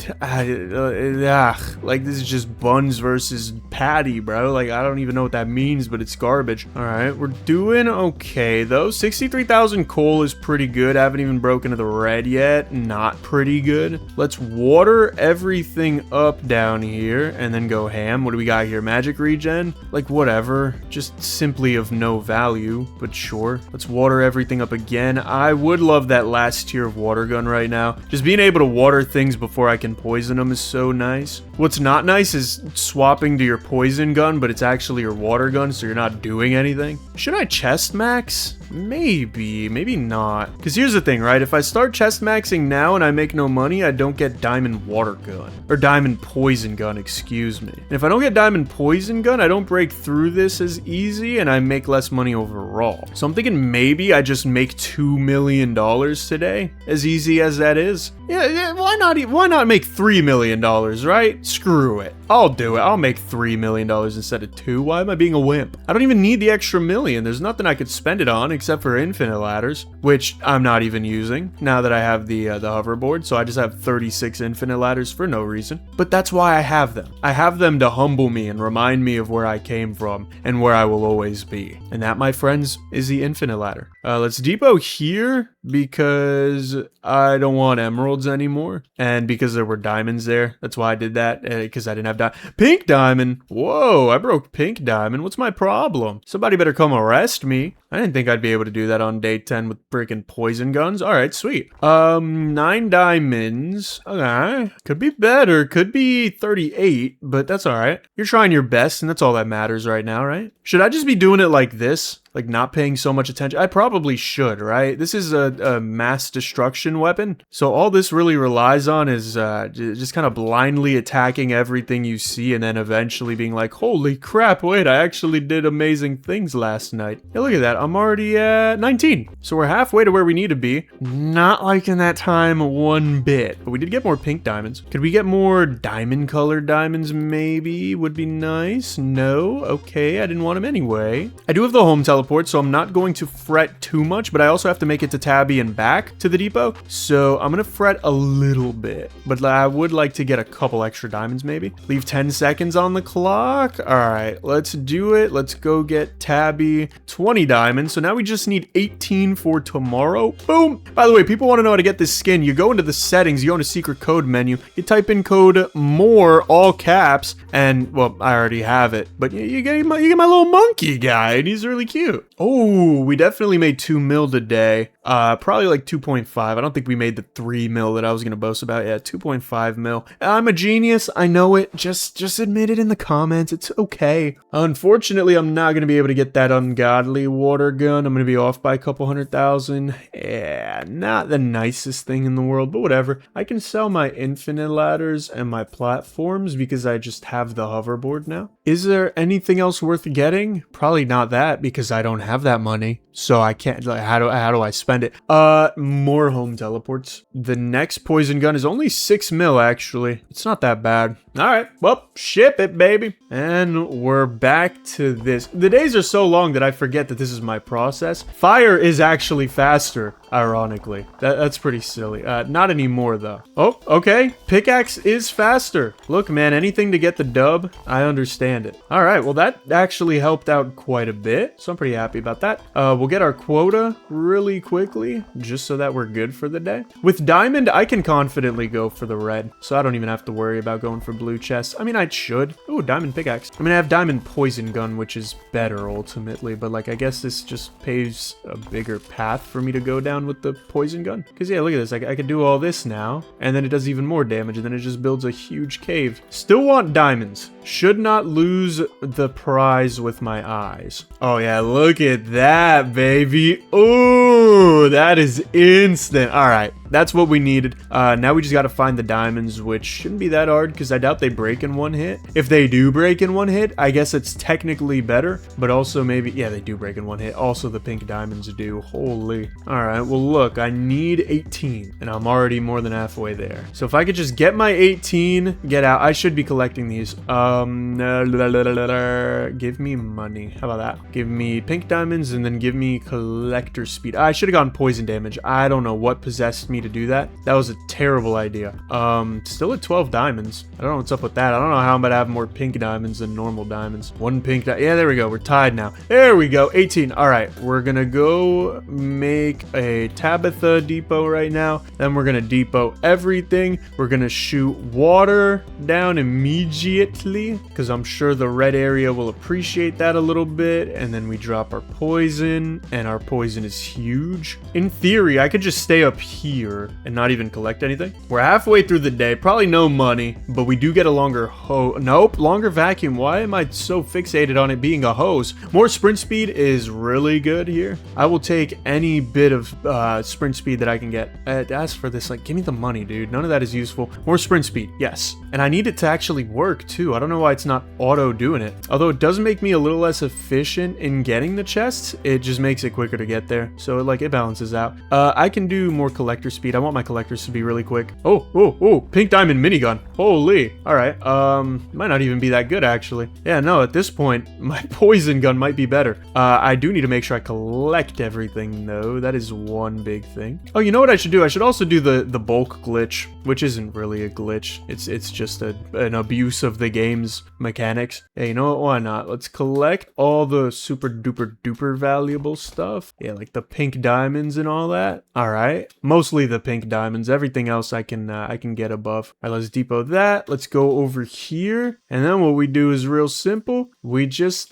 this is just buns versus patty, bro. Like, I don't even know what that means, but it's garbage. All right, we're doing okay though. 63,000 coal is pretty good. I haven't even broken to the red yet. Not pretty good. Let's water everything up down here and then go ham. What do we got here? Magic regen? Like, whatever. Just simply of no value, but sure. Let's water everything up again. I would love that last tier of water gun right now. Just being able to water things before I can poison them is so nice. What's not nice is swapping to your poison gun, but it's actually your water gun, so you're not doing anything. Should I chest max? Maybe not. Because here's the thing, right? If I start chest maxing now and I make no money, I don't get diamond water gun. Or diamond poison gun, excuse me. And if I don't get diamond poison gun, I don't break through this as easy and I make less money overall. So I'm thinking maybe I just make $2 million today, as easy as that is. Yeah, why not make $3 million, right? Screw it. I'll do it. I'll make $3 million instead of 2. Why am I being a wimp? I don't even need the extra million. There's nothing I could spend it on except for infinite ladders, which I'm not even using now that I have the hoverboard. So I just have 36 infinite ladders for no reason. But that's why I have them. I have them to humble me and remind me of where I came from and where I will always be. And that, my friends, is the infinite ladder. Let's depot here because I don't want emeralds anymore. And because there were diamonds there. That's why I did that, because I didn't have pink diamond. Whoa, I broke pink diamond. What's my problem? Somebody better come arrest me. I didn't think I'd be able to do that on day 10 with freaking poison guns. All right, sweet. 9 diamonds. Okay. Could be better. Could be 38, but that's all right. You're trying your best, and that's all that matters right now, right? Should I just be doing it like this? Like, not paying so much attention? I probably should, right? This is a mass destruction weapon. So all this really relies on is just kind of blindly attacking everything you see and then eventually being like, holy crap, wait, I actually did amazing things last night. Hey, look at that. I'm already at 19. So we're halfway to where we need to be. Not liking that time one bit, but we did get more pink diamonds. Could we get more diamond colored diamonds? Maybe would be nice. No. Okay. I didn't want them anyway. I do have the home teleport, so I'm not going to fret too much, but I also have to make it to Tabby and back to the depot. So I'm going to fret a little bit, but I would like to get a couple extra diamonds maybe. Leave 10 seconds on the clock. All right, let's do it. Let's go get Tabby 20 diamonds. So now we just need 18 for tomorrow. Boom. By the way, people want to know how to get this skin. You go into the settings, you go into secret code menu, you type in code MORE, all caps, and well, I already have it, but you get my little monkey guy, and he's really cute. Oh, we definitely made 2 mil today. Probably like 2.5. I don't think we made the 3 mil that I was gonna boast about. Yeah, 2.5 mil. I'm a genius. I know it. Just admit it in the comments. It's okay. Unfortunately, I'm not gonna be able to get that ungodly water gun. I'm gonna be off by a couple 100,000. Yeah, not the nicest thing in the world, but whatever. I can sell my infinite ladders and my platforms because I just have the hoverboard now. Is there anything else worth getting? Probably not that, because I don't have that money. So I can't, like, how do I spend it? More home teleports. The next poison gun is only 6 mil, actually. It's not that bad. All right, well, ship it, baby. And we're back to this. The days are so long that I forget that this is my process. Fire is actually faster, ironically. That's pretty silly. Not anymore, though. Oh, okay. Pickaxe is faster. Look, man, anything to get the dub, I understand it. All right, well, that actually helped out quite a bit, so I'm pretty happy about that. We'll get our quota really quickly, just so that we're good for the day. With diamond, I can confidently go for the red, so I don't even have to worry about going for blue chest. I mean, I should. Ooh, diamond pickaxe. I mean, I have diamond poison gun, which is better ultimately, but like, I guess this just paves a bigger path for me to go down with the poison gun. Because yeah, look at this. I could do all this now, and then it does even more damage, and then it just builds a huge cave. Still want diamonds. Should not lose the prize with my eyes. Oh yeah, look at that, baby. Ooh, that is instant. All right, that's what we needed. Now we just got to find the diamonds, which shouldn't be that hard because I doubt they break in one hit. If they do break in one hit, I guess it's technically better, but also maybe, yeah, they do break in one hit. Also, the pink diamonds do. Holy. All right, well, look, I need 18, and I'm already more than halfway there. So if I could just get my 18, get out. I should be collecting these. Give me money. How about that? Give me pink diamonds and then give me collector speed. I should have gone poison damage. I don't know what possessed me to do that. That was a terrible idea. Still at 12 diamonds. I don't know what's up with that. I don't know how I'm about to have more pink diamonds than normal diamonds. One pink yeah, there we go. We're tied now. There we go. 18. All right. We're gonna go make a Tabitha depot right now. Then we're gonna depot everything. We're gonna shoot water down immediately because I'm sure the red area will appreciate that a little bit. And then we drop our poison, and our poison is huge. In theory, I could just stay up here and not even collect anything. We're halfway through the day. Probably no money, but we do get a longer nope, longer vacuum. Why am I so fixated on it being a hose? More sprint speed is really good here. I will take any bit of sprint speed that I can get. As for this, like, give me the money, dude. None of that is useful. More sprint speed, yes. And I need it to actually work too. I don't know why it's not auto doing it. Although it does make me a little less efficient in getting the chests, it just makes it quicker to get there. So like, it balances out. I can do more collector speed. I want my collectors to be really quick. Oh, pink diamond minigun. Holy. All right. Might not even be that good actually. Yeah, no, at this point, my poison gun might be better. I do need to make sure I collect everything though. That is one big thing. Oh, you know what I should do? I should also do the bulk glitch, which isn't really a glitch. It's just an abuse of the game's mechanics. Yeah, you know what? Why not? Let's collect all the super duper valuable stuff. Yeah, like the pink diamonds and all that. All right, mostly the pink diamonds. Everything else I can get above. All right, let's depot that. Let's go over here, and then what we do is real simple. We just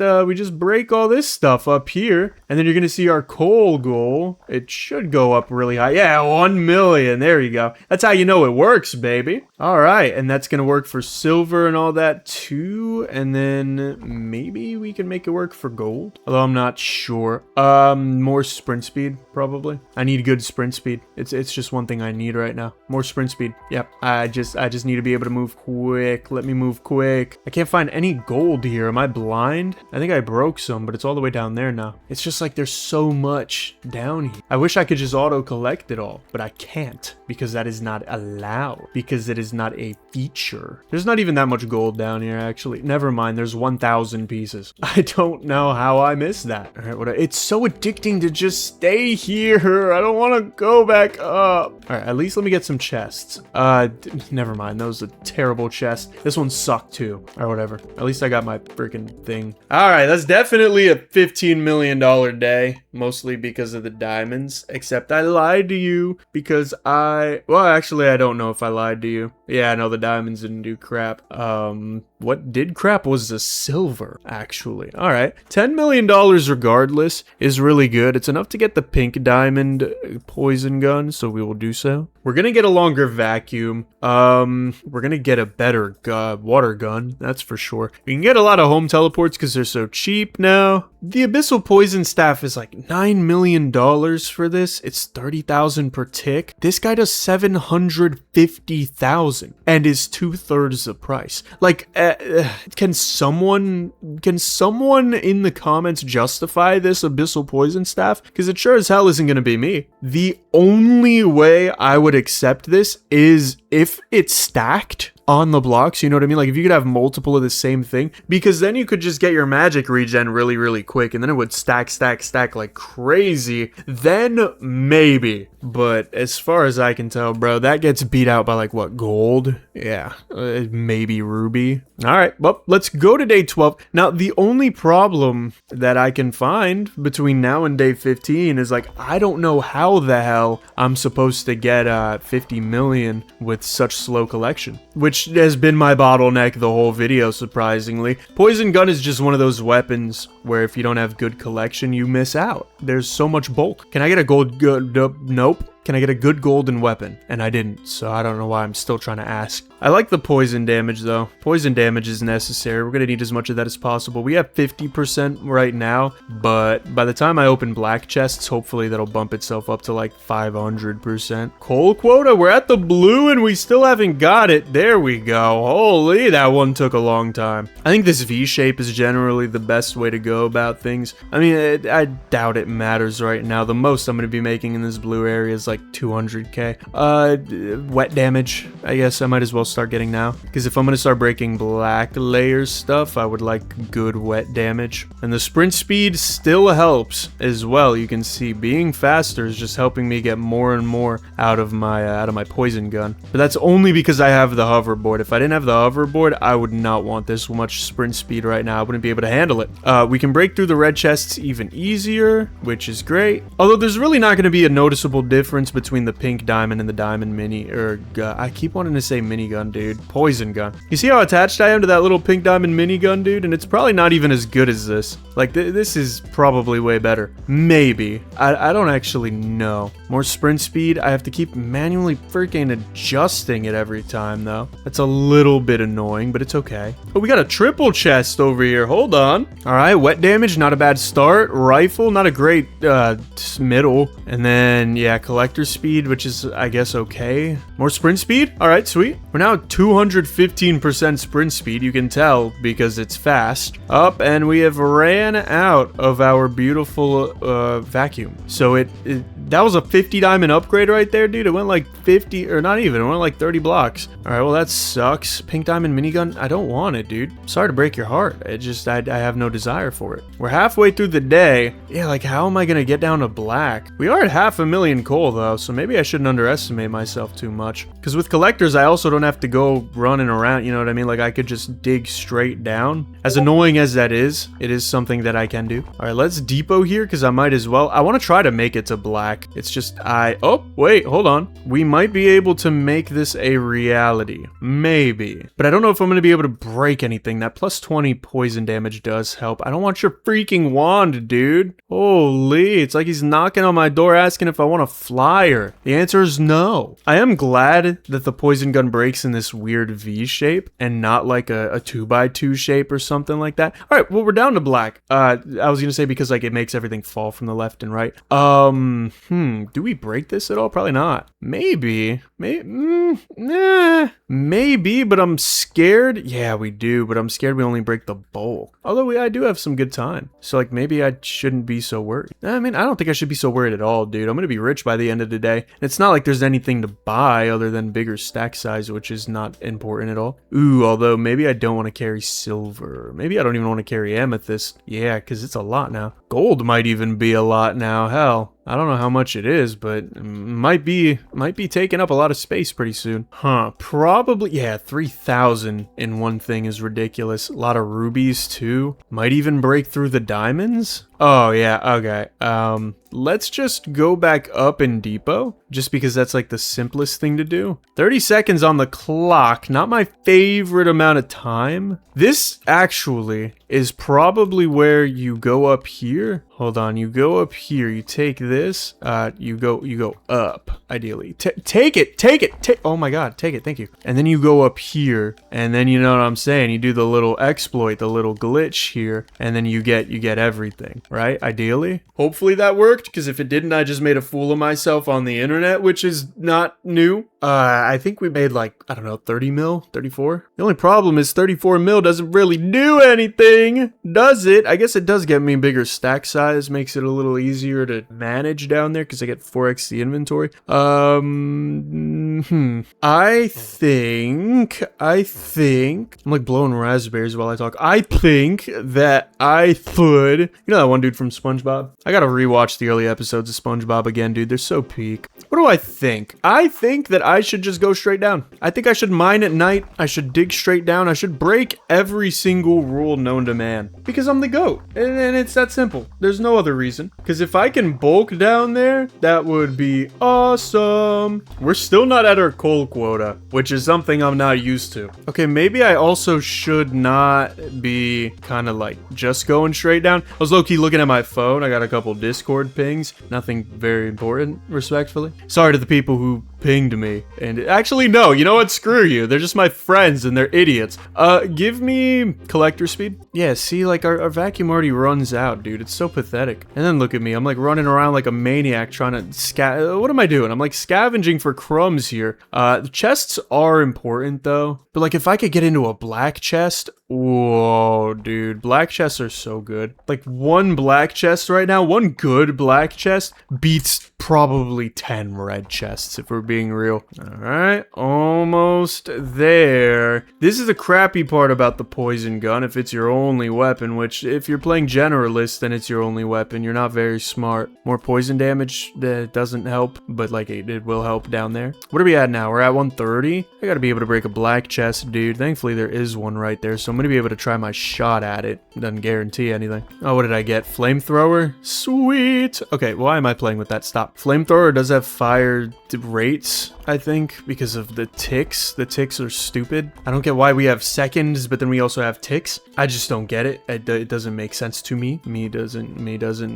break all this stuff up here, and then you're gonna see our coal goal. It should go up really high. Yeah, 1 million. There you go. That's how you know it works, baby. All right, and that's gonna work for silver and all that too, and then maybe we can make it work for gold, although I'm not sure. More sprint speed probably. I need good sprint speed. It's just one thing I need right now. More sprint speed. Yep. I just need to be able to move quick. Let me move quick. I can't find any gold here. Am I blind? I think I broke some, but it's all the way down there now. It's just like there's so much down here. I wish I could just auto collect it all, but I can't because that is not allowed, because it is not a feature. There's not even that much gold down here, actually. Never mind, there's 1,000 pieces. I don't know how I missed that. All right, it's so addicting to just stay here. I don't want to go back up. All right, at least let me get some chests. Never mind, that was a terrible chest. This one sucked too, or whatever. At least I got my freaking thing. All right, that's definitely a $15 million day, mostly because of the diamonds, except I lied to you because well, actually, I don't know if I lied to you. Yeah, no, the diamonds didn't do crap. What did crap was the silver, actually. All right, $10 million regardless is really good. It's enough to get the pink diamond poison gun, so we will do so. We're gonna get a longer vacuum. We're gonna get a better water gun, that's for sure. We can get a lot of home teleports because they're so cheap now. The abyssal poison staff is like $9 million for this. It's 30,000 per tick. This guy does 750,000 and is 2/3 the price. Like, can someone in the comments justify this abyssal poison staff? Because it sure as hell isn't gonna be me. The only way I would accept this is if it's stacked on the blocks, you know what I mean? Like if you could have multiple of the same thing, because then you could just get your magic regen really, really quick, and then it would stack like crazy. Then maybe. But as far as I can tell, bro, that gets beat out by like what, gold? Yeah, maybe ruby. All right, well, let's go to day 12. Now, the only problem that I can find between now and day 15 is like, I don't know how the hell I'm supposed to get 50 million with such slow collection, which has been my bottleneck the whole video, surprisingly. Poison gun is just one of those weapons where if you don't have good collection, you miss out. There's so much bulk. Can I get a gold? Nope. Can I get a good golden weapon? And I didn't, so I don't know why I'm still trying to ask. I like the poison damage though. Poison damage is necessary. We're gonna need as much of that as possible. We have 50% right now, but by the time I open black chests, hopefully that'll bump itself up to like 500%. Coal quota, we're at the blue and we still haven't got it. There we go. Holy, that one took a long time. I think this V shape is generally the best way to go about things. I mean, I doubt it matters right now. The most I'm gonna be making in this blue area is like 200k. Wet damage, I guess I might as well start getting now, because if I'm gonna start breaking black layers stuff, I would like good wet damage. And the sprint speed still helps as well. You can see being faster is just helping me get more and more out of my poison gun. But that's only because I have the hoverboard. If I didn't have the hoverboard, I would not want this much sprint speed right now. I wouldn't be able to handle it. We can break through the red chests even easier, which is great. Although there's really not going to be a noticeable difference between the pink diamond and the diamond mini, I keep wanting to say minigun, dude. Poison gun. You see how attached I am to that little pink diamond minigun, dude? And it's probably not even as good as this. Like, this is probably way better. Maybe. I don't actually know. More sprint speed. I have to keep manually freaking adjusting it every time, though. That's a little bit annoying, but it's okay. Oh, we got a triple chest over here. Hold on. All right, wet damage, not a bad start. Rifle, not a great middle. And then, yeah, collector speed, which is, I guess, okay. More sprint speed? All right, sweet. We're now at 215% sprint speed. You can tell because it's fast. Up, and we have ran out of our beautiful vacuum. So that was a 50 diamond upgrade right there, dude. It went like 50, or not even, it went like 30 blocks. All right, well, that sucks. Pink diamond minigun, I don't want it, dude. Sorry to break your heart. I have no desire for it. We're halfway through the day. Yeah, like, how am I gonna get down to black? We are at 500,000 coal, though, so maybe I shouldn't underestimate myself too much. Because with collectors, I also don't have to go running around, you know what I mean? Like, I could just dig straight down. As annoying as that is, it is something that I can do. All right, let's depot here, because I might as well. I want to try to make it to black. It's just, oh, wait, hold on. We might be able to make this a reality. Maybe. But I don't know if I'm going to be able to break anything. That plus 20 poison damage does help. I don't want your freaking wand, dude. Holy, it's like he's knocking on my door asking if I want a flyer. The answer is no. I am glad that the poison gun breaks in this weird V shape and not like a 2x2 shape or something like that. All right, well, we're down to black. I was going to say because like it makes everything fall from the left and right. Do we break this at all? Probably not. Maybe, but I'm scared. Yeah, we do, but I'm scared we only break the bulk. Although I do have some good time. So like maybe I shouldn't be so worried. I mean, I don't think I should be so worried at all, dude. I'm gonna be rich by the end of the day. It's not like there's anything to buy other than bigger stack size, which is not important at all. Ooh, although maybe I don't want to carry silver. Maybe I don't even want to carry amethyst. Yeah, because it's a lot now. Gold might even be a lot now. Hell, I don't know how much it is, but it might be taking up a lot of space pretty soon. Huh, probably, yeah, 3,000 in one thing is ridiculous. A lot of rubies too. Might even break through the diamonds. Oh yeah, okay. Let's just go back up in depot, just because that's like the simplest thing to do. 30 seconds on the clock, not my favorite amount of time. This actually is probably where you go up here. Hold on, you go up here, you take this, you go up, ideally. Take it, oh my god, take it, thank you. And then you go up here, and then you know what I'm saying, you do the little exploit, the little glitch here, and then you get everything, right, ideally? Hopefully that worked, because if it didn't, I just made a fool of myself on the internet, which is not new. I think we made like, I don't know, 30 mil, 34? The only problem is 34 mil doesn't really do anything, does it? I guess it does get me bigger stack size, makes it a little easier to manage down there because I get 4x the inventory. I think, I'm like blowing raspberries while I talk. I think that I could, you know that one dude from SpongeBob? I gotta rewatch the early episodes of SpongeBob again, dude. They're so peak. What do I think? I think that I should just go straight down. I think I should mine at night. I should dig straight down. I should break every single rule known to man. Because I'm the GOAT. And it's that simple. There's no other reason. Because if I can bulk down there, that would be awesome. We're still not at our coal quota, which is something I'm not used to. Okay, maybe I also should not be kind of like just going straight down. I was low-key looking at my phone. I got a couple Discord pings. Nothing very important, respectfully. Sorry to the people who pinged me. And actually, no, you know what? Screw you. They're just my friends and they're idiots. Give me collector speed. Yeah, see, like our vacuum already runs out, dude. It's so pathetic. And then look at me. I'm like running around like a maniac trying to what am I doing? I'm like scavenging for crumbs here. The chests are important though. But like if I could get into a black chest, whoa, dude. Black chests are so good. Like one black chest right now, one good black chest beats probably 10 red chests if we're being real. All right, almost there. This is the crappy part about the poison gun. If it's your only weapon, which if you're playing generalist, then it's your only weapon. You're not very smart. More poison damage, that doesn't help, but like it will help down there. What are we at now? We're at 130. I gotta be able to break a black chest, dude. Thankfully there is one right there, so I'm gonna be able to try my shot at it. Doesn't guarantee anything. Oh, what did I get? Flamethrower? Sweet. Okay, why am I playing with that? Stop. Flamethrower does have fire rates, I think, because of the ticks. The ticks are stupid. I don't get why we have seconds, but then we also have ticks. I just don't get it. It doesn't make sense to me. Me doesn't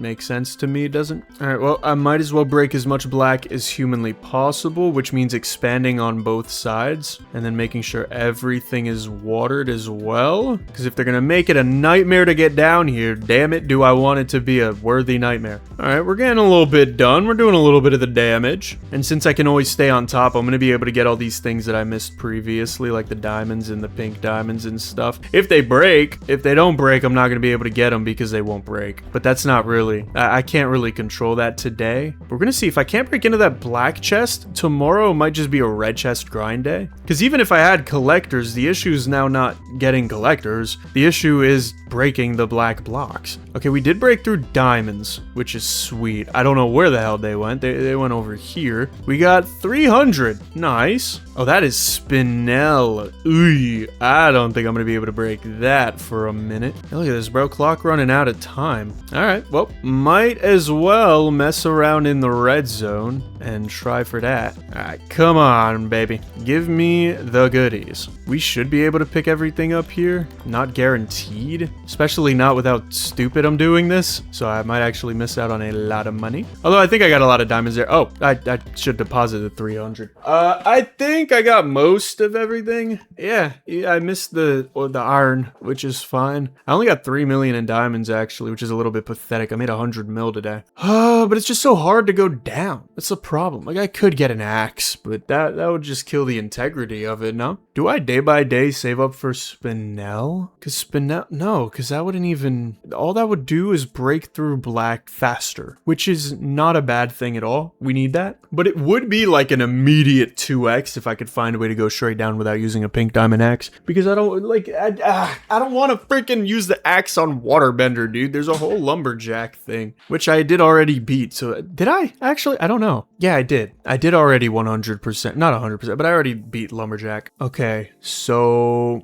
make sense to me. It doesn't. All right, well, I might as well break as much black as humanly possible, which means expanding on both sides and then making sure everything is watered as well. Because if they're gonna make it a nightmare to get down here, damn it, do I want it to be a worthy nightmare. All right, we're getting a little bit done. We're doing a little bit of the damage. And since I can always stay on top, I'm gonna be able to get all these things that I missed previously, like the diamonds and the pink diamonds and stuff. If they break, if they don't break, I'm not gonna be able to get them because they won't break. But that's not really, I can't really control that today. We're gonna see if I can't break into that black chest. Tomorrow might just be a red chest grind day. Because even if I had collectors, the issue is now not getting collectors. The issue is breaking the black blocks. Okay, we did break through diamonds, which is sweet. I don't know where the hell they went. They went over here. We got 300. Nice. Oh, that is Spinel. Ooh, I don't think I'm gonna be able to break that for a minute. Hey, look at this, bro. Clock running out of time. All right, well, might as well mess around in the red zone and try for that. All right, come on, baby. Give me the goodies. We should be able to pick everything up here. Not guaranteed. especially not with how stupid I'm doing this. So I might actually miss out on a lot of money. Although I think I got a lot of diamonds there. Oh, I should deposit the 300. I think I got most of everything. Yeah, I missed the iron, which is fine. I only got 3 million in diamonds actually, which is a little bit pathetic. I made 100 mil today. But it's just so hard to go down. That's the problem. Like I could get an axe, but that would just kill the integrity of it, no? Do I day by day save up for Spinel? Cause Spinel, no, cause that wouldn't even, all that would do is break through black faster, which is not a bad thing at all. We need that, but it would be like an immediate 2x if I could find a way to go straight down without using a pink diamond axe, because I don't like, I don't want to freaking use the axe on waterbender, dude. There's a whole lumberjack thing, which I did already beat. So did I actually? I don't know. Yeah, I did. I did already 100%, not 100%, but I already beat lumberjack. Okay, so,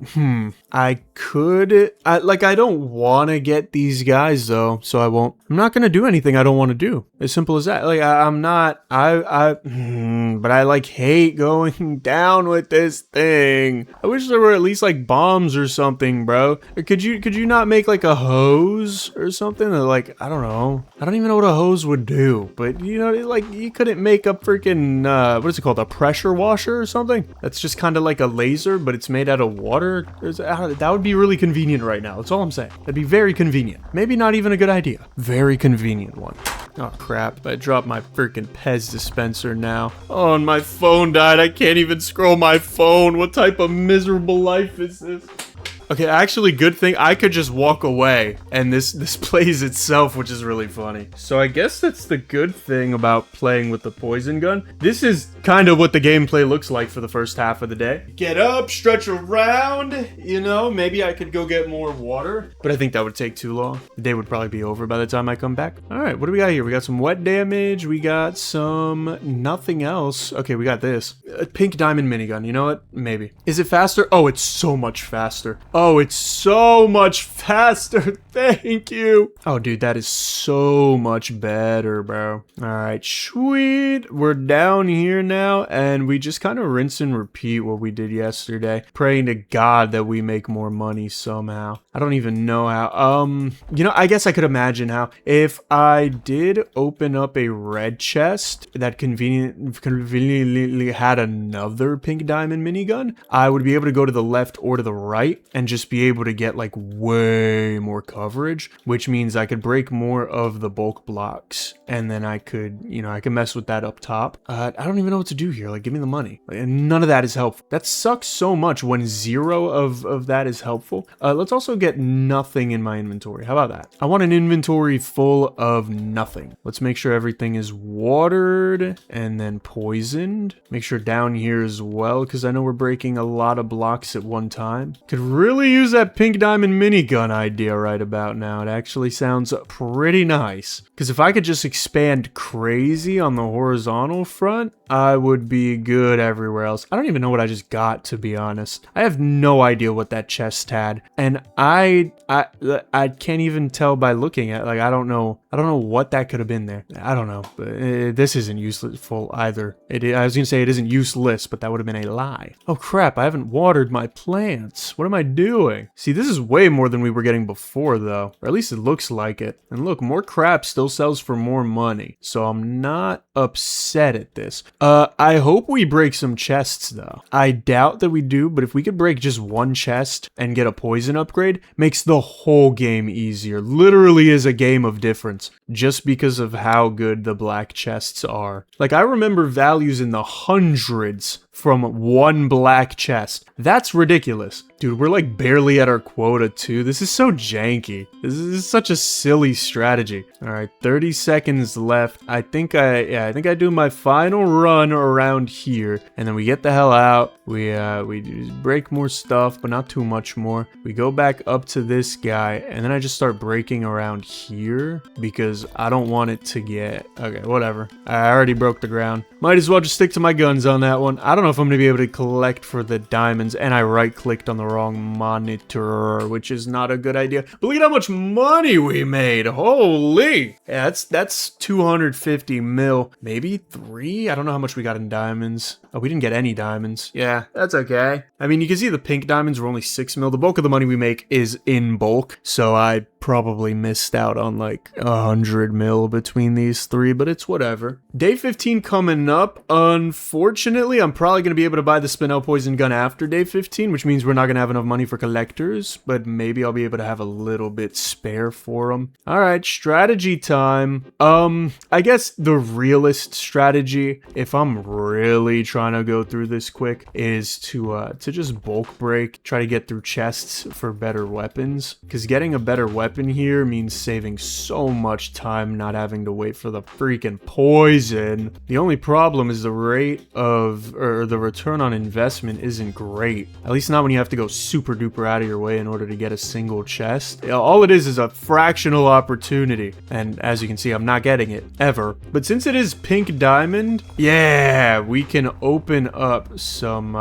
I could, I don't want to get these guys though, so I won't. I'm not going to do anything I don't want to do. As simple as that. Like, I'm not, but I like hate going down with this thing. I wish there were at least like bombs or something, bro. Or could you not make like a hose or something? Or like, I don't know. I don't even know what a hose would do, but you know, like you couldn't make a freaking, what is it called? A pressure washer or something? That's just kind of like a laser, but it's made out of water. That would be really convenient right now. That's all I'm saying. That'd be very convenient. Maybe not even a good idea. Very convenient one. Oh crap, I dropped my freaking Pez dispenser now. Oh, and my phone died. I can't even scroll my phone. What type of miserable life is this? Okay, actually, good thing I could just walk away and this plays itself, which is really funny. So I guess that's the good thing about playing with the poison gun. This is kind of what the gameplay looks like for the first half of the day. Get up, stretch around, you know, maybe I could go get more water, but I think that would take too long. The day would probably be over by the time I come back. All right, what do we got here? We got some wet damage. We got some nothing else. Okay, we got this. A pink diamond minigun. You know what? Maybe. Is it faster? Oh, it's so much faster. Oh, it's so much faster. Thank you. Oh, dude, that is so much better, bro. All right, sweet. We're down here now, and we just kind of rinse and repeat what we did yesterday, praying to God that we make more money somehow. I don't even know how. You know, I guess I could imagine how if I did open up a red chest that conveniently had another pink diamond minigun, I would be able to go to the left or to the right and just be able to get like way more coverage, which means I could break more of the bulk blocks, and then I could, you know, I can mess with that up top. I don't even know what to do here. Like, give me the money. Like, none of that is helpful. That sucks so much when 0 of that is helpful. Let's also get nothing in my inventory. How about that? I want an inventory full of nothing. Let's make sure everything is watered and then poisoned. Make sure down here as well, because I know we're breaking a lot of blocks at one time. Could really use that pink diamond minigun idea right about now. It actually sounds pretty nice. Because if I could just expand crazy on the horizontal front, I would be good everywhere else. I don't even know what I just got, to be honest. I have no idea what that chest had, and I can't even tell by looking at it. Like, I don't know what that could have been there. I don't know, but this isn't useful either. I was gonna say it isn't useless, but that would have been a lie. Oh crap, I haven't watered my plants. What am I doing? See, this is way more than we were getting before though, or at least it looks like it. And look, more crap still sells for more money, so I'm not upset at this. I hope we break some chests though. I doubt that we do, but if we could break just one chest and get a poison upgrade, makes the whole game easier. Literally is a game of difference, just because of how good the black chests are. Like, I remember values in the hundreds from one black chest. That's ridiculous. Dude, we're like barely at our quota too. This is so janky. This is such a silly strategy. All right, 30 seconds left. I think I do my final run around here, and then we get the hell out. We break more stuff, but not too much more. We go back up to this guy, and then I just start breaking around here because I don't want it to get, okay, whatever. I already broke the ground. Might as well just stick to my guns on that one. I don't know if I'm gonna be able to collect for the diamonds, and I right-clicked on the wrong monitor, which is not a good idea. But look at how much money we made. Holy. Yeah, that's 250 mil. Maybe 3? I don't know how much we got in diamonds. Oh, we didn't get any diamonds. Yeah, that's okay. I mean, you can see the pink diamonds were only 6 mil. The bulk of the money we make is in bulk, so I probably missed out on like 100 mil between these 3, but it's whatever. Day 15 coming up. Unfortunately, I'm probably going to be able to buy the Spinel poison gun after day 15, which means we're not going to have enough money for collectors, but maybe I'll be able to have a little bit spare for them. All right, strategy time. I guess the realist strategy, if I'm really trying to go through this quick, is to just bulk break, try to get through chests for better weapons, because getting a better weapon here means saving so much time not having to wait for the freaking poison. The only problem is the rate of, or the return on investment isn't great. At least not when you have to go super duper out of your way in order to get a single chest. All it is a fractional opportunity. And as you can see, I'm not getting it ever. But since it is pink diamond, yeah, we can open up some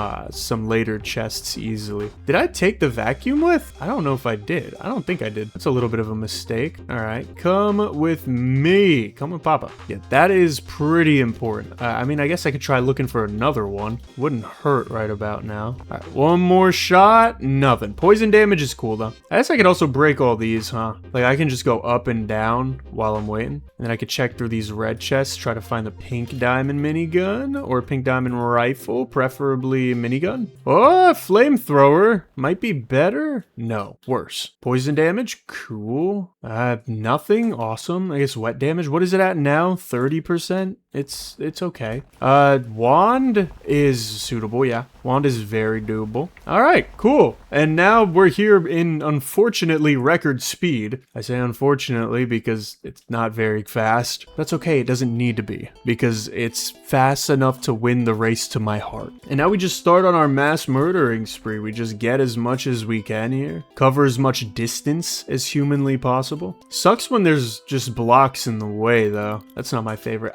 later chests easily. Did I take the vacuum lift? I don't know if I did. I don't think I did. That's a little bit of a mistake. All right, come with me. Come with Papa. Yeah, that is pretty important. I mean, I guess I could try looking for another one. Wouldn't hurt right about now. All right, one more shot. Nothing. Poison damage is cool though. I guess I could also break all these, huh? Like I can just go up and down while I'm waiting. And then I could check through these red chests, try to find the pink diamond minigun or pink diamond rifle, preferably minigun. Oh, flamethrower might be better. No, worse. Poison damage, cool. Nothing, awesome. I guess wet damage. What is it at now? 30%. It's okay. Wand is suitable, yeah. Wand is very doable. All right, cool. And now we're here in, unfortunately, record speed. I say unfortunately because it's not very fast. That's okay, it doesn't need to be, because it's fast enough to win the race to my heart. And now we just start on our mass murdering spree. We just get as much as we can here. Cover as much distance as humanly possible. Sucks when there's just blocks in the way, though. That's not my favorite.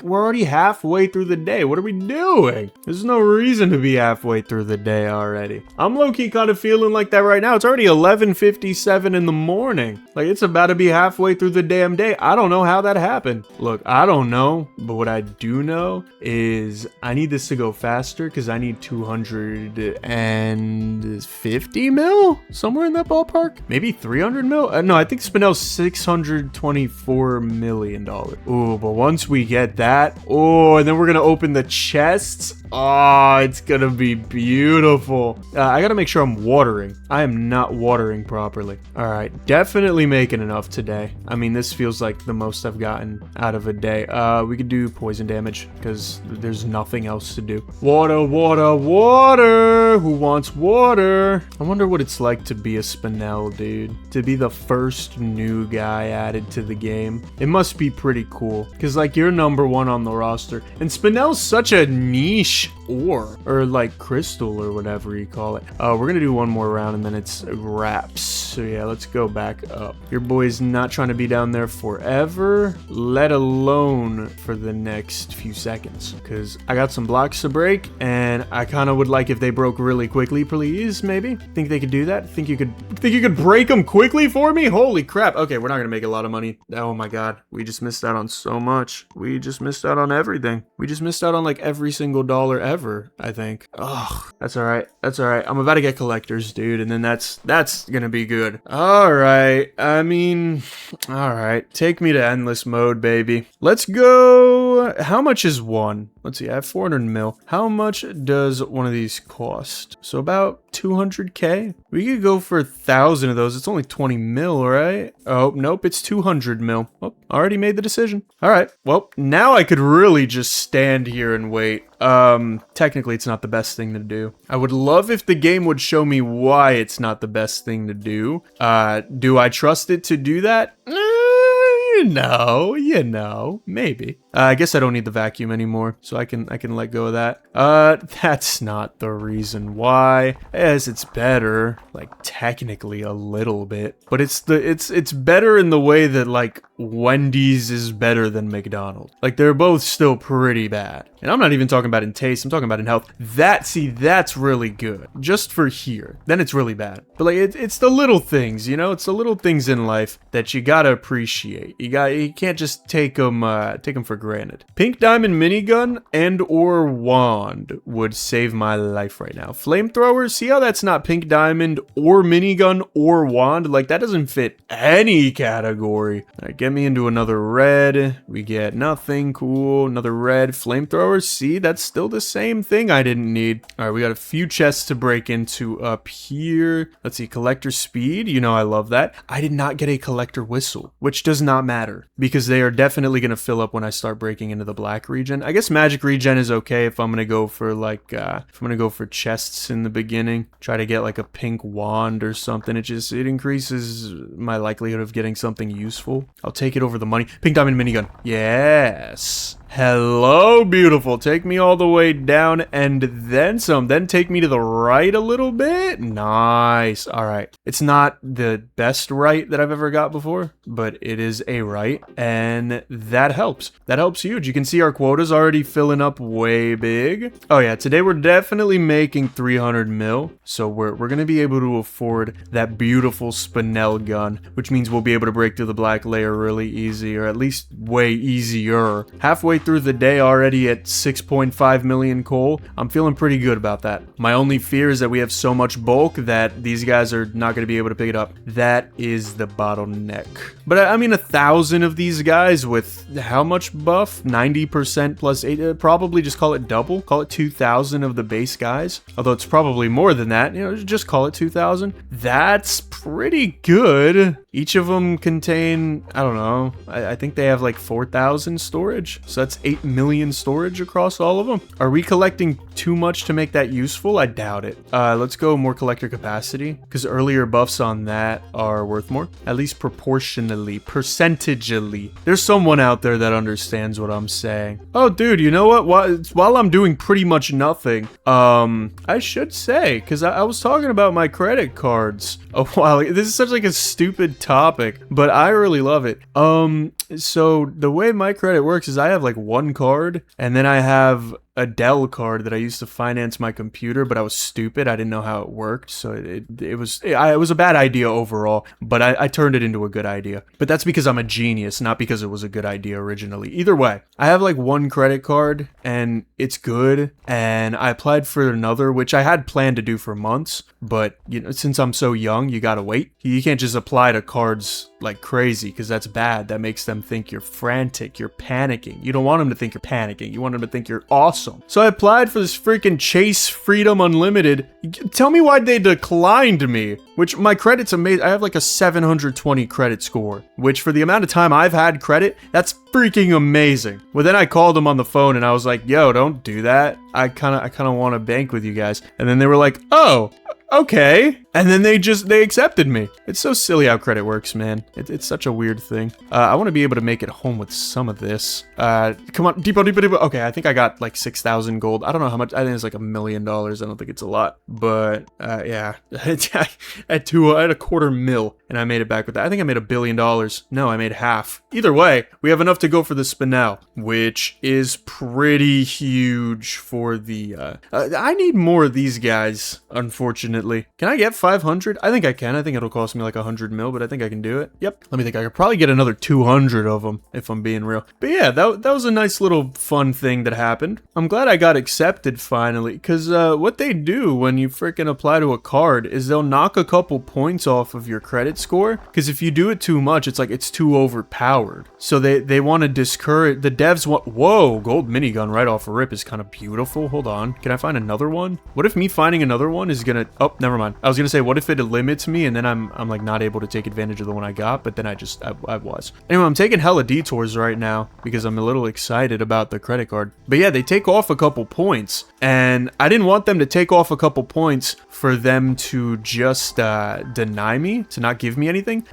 We're already halfway through the day. What are we doing? There's no reason to be halfway through the day already. I'm low-key kind of feeling like that right now. It's already 11:57 in the morning. Like, it's about to be halfway through the damn day. I don't know how that happened. Look, I don't know, but what I do know is I need this to go faster because I need 250 mil? Somewhere in that ballpark? Maybe 300 mil? No, I think Spinel's $624 million. Ooh, but once we get that, oh, and then we're gonna open the chests. Oh, it's gonna be beautiful. I gotta make sure I'm watering. I am not watering properly. All right, definitely making enough today. I mean, this feels like the most I've gotten out of a day. We could do poison damage because there's nothing else to do. Water, water, water. Who wants water? I wonder what it's like to be a Spinel, dude. To be the first new guy added to the game. It must be pretty cool because like you're #1 on the roster, and Spinel's such a niche ore, or like crystal or whatever you call it. We're gonna do one more round and then it's wraps. So yeah, let's go back up. Your boy's not trying to be down there forever, let alone for the next few seconds, because I got some blocks to break and I kind of would like if they broke really quickly, please. Maybe think they could do that. Think you could break them quickly for me? Holy crap. Okay, we're not gonna make a lot of money. Oh my god, we just missed out on so much. We just missed out on everything. We just missed out on like every single dollar ever, I think. Ugh, that's all right. That's all right. I'm about to get collectors, dude, and then that's gonna be good. All right. I mean, all right. Take me to endless mode, baby. Let's go. How much is one? Let's see. I have 400 mil. How much does one of these cost? So about 200K. We could go for 1,000 of those. It's only 20 mil, right? Oh, nope. It's 200 mil. Oh, already made the decision. All right. Well, now I could really just stand here and wait. Technically, it's not the best thing to do. I would love if the game would show me why it's not the best thing to do. Do I trust it to do that? maybe. I guess I don't need the vacuum anymore, so I can let go of that. That's not the reason why. Yes, it's better, like technically a little bit, but it's better in the way that like Wendy's is better than McDonald's. Like they're both still pretty bad. And I'm not even talking about in taste, I'm talking about in health. That's really good. Just for here. Then it's really bad. But like it's the little things, you know? It's the little things in life that you gotta appreciate. You can't just take them for granted. Pink diamond minigun and or wand would save my life right now. Flamethrower, see how that's not pink diamond or minigun or wand? Like that doesn't fit any category. All right, get me into another red. We get nothing. Cool. Another red. Flamethrower. See, that's still the same thing I didn't need. All right, we got a few chests to break into up here. Let's see. Collector speed. You know I love that. I did not get a collector whistle, which does not matter because they are definitely going to fill up when I start breaking into the black region. I guess magic regen is okay if I'm going to go for like, if I'm going to go for chests in the beginning. Try to get like a pink wand or something. It increases my likelihood of getting something useful. I'll take it over the money. Pink diamond minigun. Yes. Hello, beautiful. Take me all the way down and then some. Then take me to the right a little bit. Nice. All right. It's not the best right that I've ever got before, but it is a right, and that helps. That helps huge. You can see our quota's already filling up way big. Oh yeah, today we're definitely making 300 mil, so we're going to be able to afford that beautiful spinel gun, which means we'll be able to break through the black layer really easy, or at least way easier. Halfway through the day already at 6.5 million coal. I'm feeling pretty good about that. My only fear is that we have so much bulk that these guys are not going to be able to pick it up. That is the bottleneck. But I mean 1,000 of these guys with how much buff? 90% plus 8, probably just call it double. Call it 2,000 of the base guys. Although it's probably more than that, you know, just call it 2,000. That's pretty good. Each of them contain, I don't know, I think they have like 4,000 storage. So that's 8 million storage across all of them. Are we collecting too much to make that useful? I doubt it. Let's go more collector capacity, because earlier buffs on that are worth more, at least proportionally, percentagely. There's someone out there that understands what I'm saying. Oh, dude, you know what? While I'm doing pretty much nothing, I should say, because I was talking about my credit cards a while ago. This is such like a stupid topic, but I really love it. So the way my credit works is I have like one card, and then I have a Dell card that I used to finance my computer, but I was stupid. I didn't know how it worked, so it was a bad idea overall, but I turned it into a good idea. But that's because I'm a genius, not because it was a good idea originally. Either way, I have like one credit card, and it's good, and I applied for another, which I had planned to do for months, but you know, since I'm so young, you gotta wait. You can't just apply to cards like crazy, because that's bad. That makes them think you're frantic, you're panicking. You don't want them to think you're panicking. You want them to think you're awesome. So I applied for this freaking Chase Freedom Unlimited. Tell me why they declined me, which my credit's amazing. I have like a 720 credit score, which for the amount of time I've had credit, that's freaking amazing. Well, then I called them on the phone and I was like, yo, don't do that. I kind of want to bank with you guys. And then they were like, oh, okay. And then they accepted me. It's so silly how credit works, man. It's such a weird thing. I want to be able to make it home with some of this. Come on, depot. Okay, I think I got like 6,000 gold. I don't know how much. I think it's like $1 million. I don't think it's a lot, but yeah, I had a $250,000 and I made it back with that. I think I made $1 billion. No, I made half. Either way, we have enough to go for the spinel, which is pretty huge for the. I need more of these guys, unfortunately. Can I get 500? I think I can. I think it'll cost me like 100 mil, but I think I can do it. Yep. Let me think. I could probably get another 200 of them if I'm being real. But yeah, that was a nice little fun thing that happened. I'm glad I got accepted finally, because what they do when you freaking apply to a card is they'll knock a couple points off of your credit score, because if you do it too much, it's like it's too overpowered. So they want to discourage, the devs want, whoa, gold minigun right off a rip is kind of beautiful. Hold on. Can I find another one? What if me finding another one is gonna, oh, never mind. I was gonna say, what if it limits me and then I'm like not able to take advantage of the one I got, but then I was. Anyway, I'm taking hella detours right now because I'm a little excited about the credit card. But yeah, they take off a couple points, and I didn't want them to take off a couple points for them to just deny me, to not give me anything.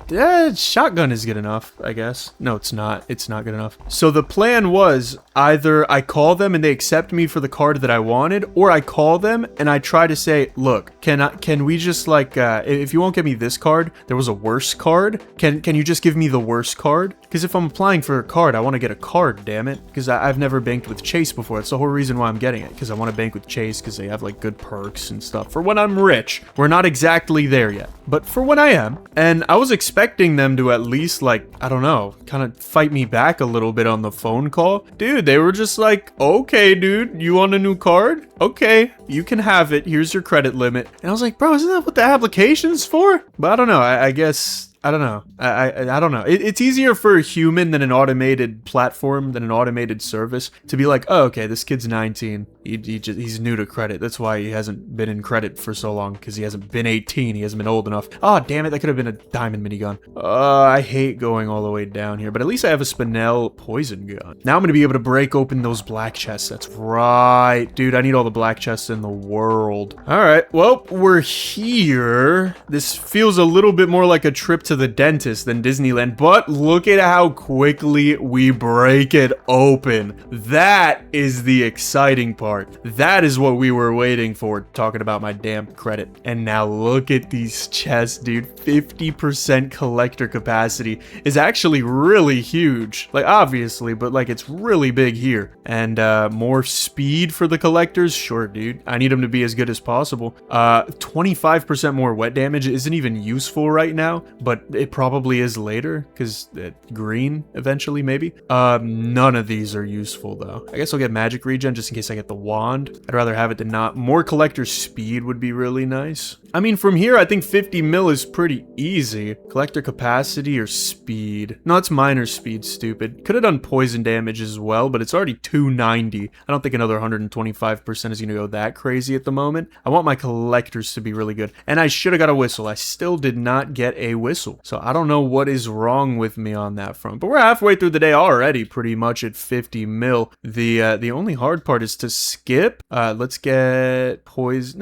Shotgun is good enough, I guess. No, it's not. It's not good enough. So the plan was either I call them and they accept me for the card that I wanted, or I call them and I try to say, look, can we just like, if you won't give me this card, there was a worse card. Can you just give me the worst card? Because if I'm applying for a card, I want to get a card, damn it. Because I've never banked with Chase before. That's the whole reason why I'm getting it. Because I want to bank with Chase because they have like good perks and stuff. For when I'm rich. We're not exactly there yet. But for when I am. And I was expecting them to at least like, I don't know, kind of fight me back a little bit on the phone call. Dude, they were just like, okay, dude, you want a new card? Okay, you can have it. Here's your credit limit. And I was like, bro, isn't that what the application's for? But I don't know. I guess... I don't know. I don't know. It's easier for a human than an automated platform, than an automated service to be like, oh, okay, this kid's 19. He's new to credit. That's why he hasn't been in credit for so long, because he hasn't been 18. He hasn't been old enough. Oh, damn it. That could have been a diamond minigun. I hate going all the way down here, but at least I have a Spinel poison gun. Now I'm going to be able to break open those black chests. That's right. Dude, I need all the black chests in the world. All right. Well, we're here. This feels a little bit more like a trip to the dentist than Disneyland, but look at how quickly we break it open. That is the exciting part. That is what we were waiting for, talking about my damn credit. And now look at these chests, dude. 50% collector capacity is actually really huge. Like, obviously, but like it's really big here. And more speed for the collectors? Sure, dude. I need them to be as good as possible. 25% more wet damage isn't even useful right now, but it probably is later, because green eventually, maybe. None of these are useful, though. I guess I'll get magic regen just in case I get the wand. I'd rather have it than not. More collector speed would be really nice. I mean, from here, I think 50 mil is pretty easy. Collector capacity or speed? No, it's minor speed, stupid. Could have done poison damage as well, but it's already 290. I don't think another 125% is going to go that crazy at the moment. I want my collectors to be really good. And I should have got a whistle. I still did not get a whistle. So I don't know what is wrong with me on that front. But we're halfway through the day already, pretty much at 50 mil. The only hard part is to skip. Let's get poison.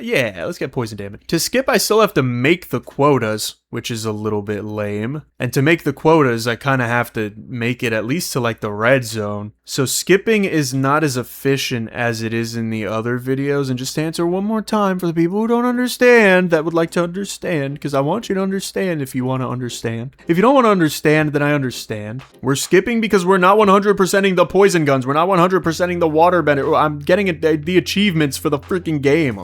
Yeah, let's get poison damage. To skip, I still have to make the quotas, which is a little bit lame. And to make the quotas, I kind of have to make it at least to like the red zone. So skipping is not as efficient as it is in the other videos. And just to answer one more time for the people who don't understand, that would like to understand, because I want you to understand if you want to understand. If you don't want to understand, then I understand. We're skipping because we're not 100%ing the poison guns. We're not 100%ing the waterbender. I'm getting the achievements for the freaking game.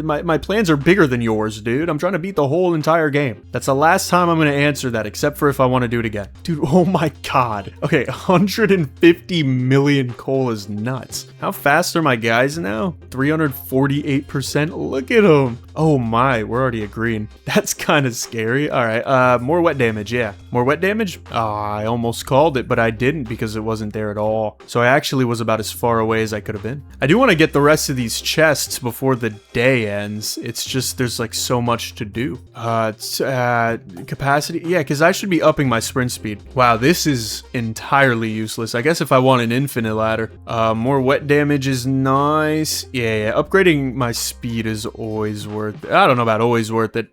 My plans are bigger than yours, dude. I'm trying to beat the whole entire game. That's the last time I'm going to answer that, except for if I want to do it again. Dude, oh my god. Okay, 150 million coal is nuts. How fast are my guys now? 348%. Look at them. Oh my, we're already at green. That's kind of scary. All right, more wet damage, yeah. More wet damage? I almost called it, but I didn't because it wasn't there at all. So I actually was about as far away as I could have been. I do want to get the rest of these chests before the day ends. It's just, there's like so much to do. Capacity? Yeah, because I should be upping my sprint speed. Wow, this is entirely useless. I guess if I want an infinite ladder. More wet damage is nice. Yeah, upgrading my speed is always worth it. I don't know about always worth it.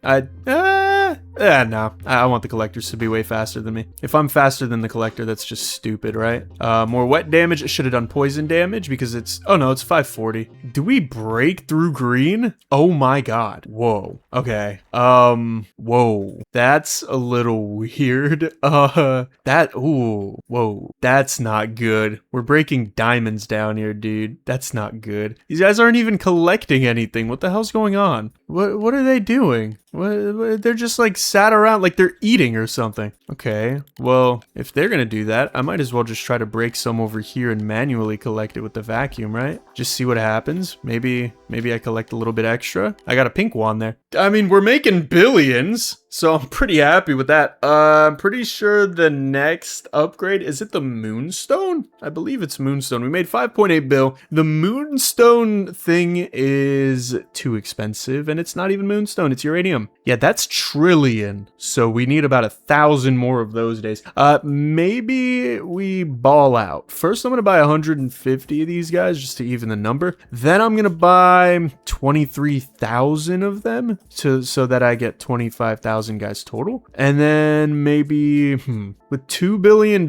No. I want the collectors to be way faster than me. If I'm faster than the collector, that's just stupid, right? More wet damage. I should have done poison damage because it's... Oh, no, it's 540. Do we break through green? Oh, my God. Whoa. Okay. Whoa. That's a little weird. Ooh. Whoa. That's not good. We're breaking diamonds down here, dude. That's not good. These guys aren't even collecting anything. What the hell's going on? What are they doing? They're just like sat around like they're eating or something. Okay, well, if they're gonna do that, I might as well just try to break some over here and manually collect it with the vacuum, right? Just see what happens. Maybe I collect a little bit extra. I got a pink wand there. I mean, we're making billions, so I'm pretty happy with that. I'm pretty sure the next upgrade, is it the Moonstone? I believe it's Moonstone. We made 5.8 bill. The Moonstone thing is too expensive, and it's not even moonstone, it's uranium. Yeah, that's trillion. So we need about 1,000 more of those days. Maybe we ball out. First, I'm gonna buy 150 of these guys just to even the number. Then I'm gonna buy 23,000 of them so that I get 25,000 guys total. And then maybe, with $2 billion,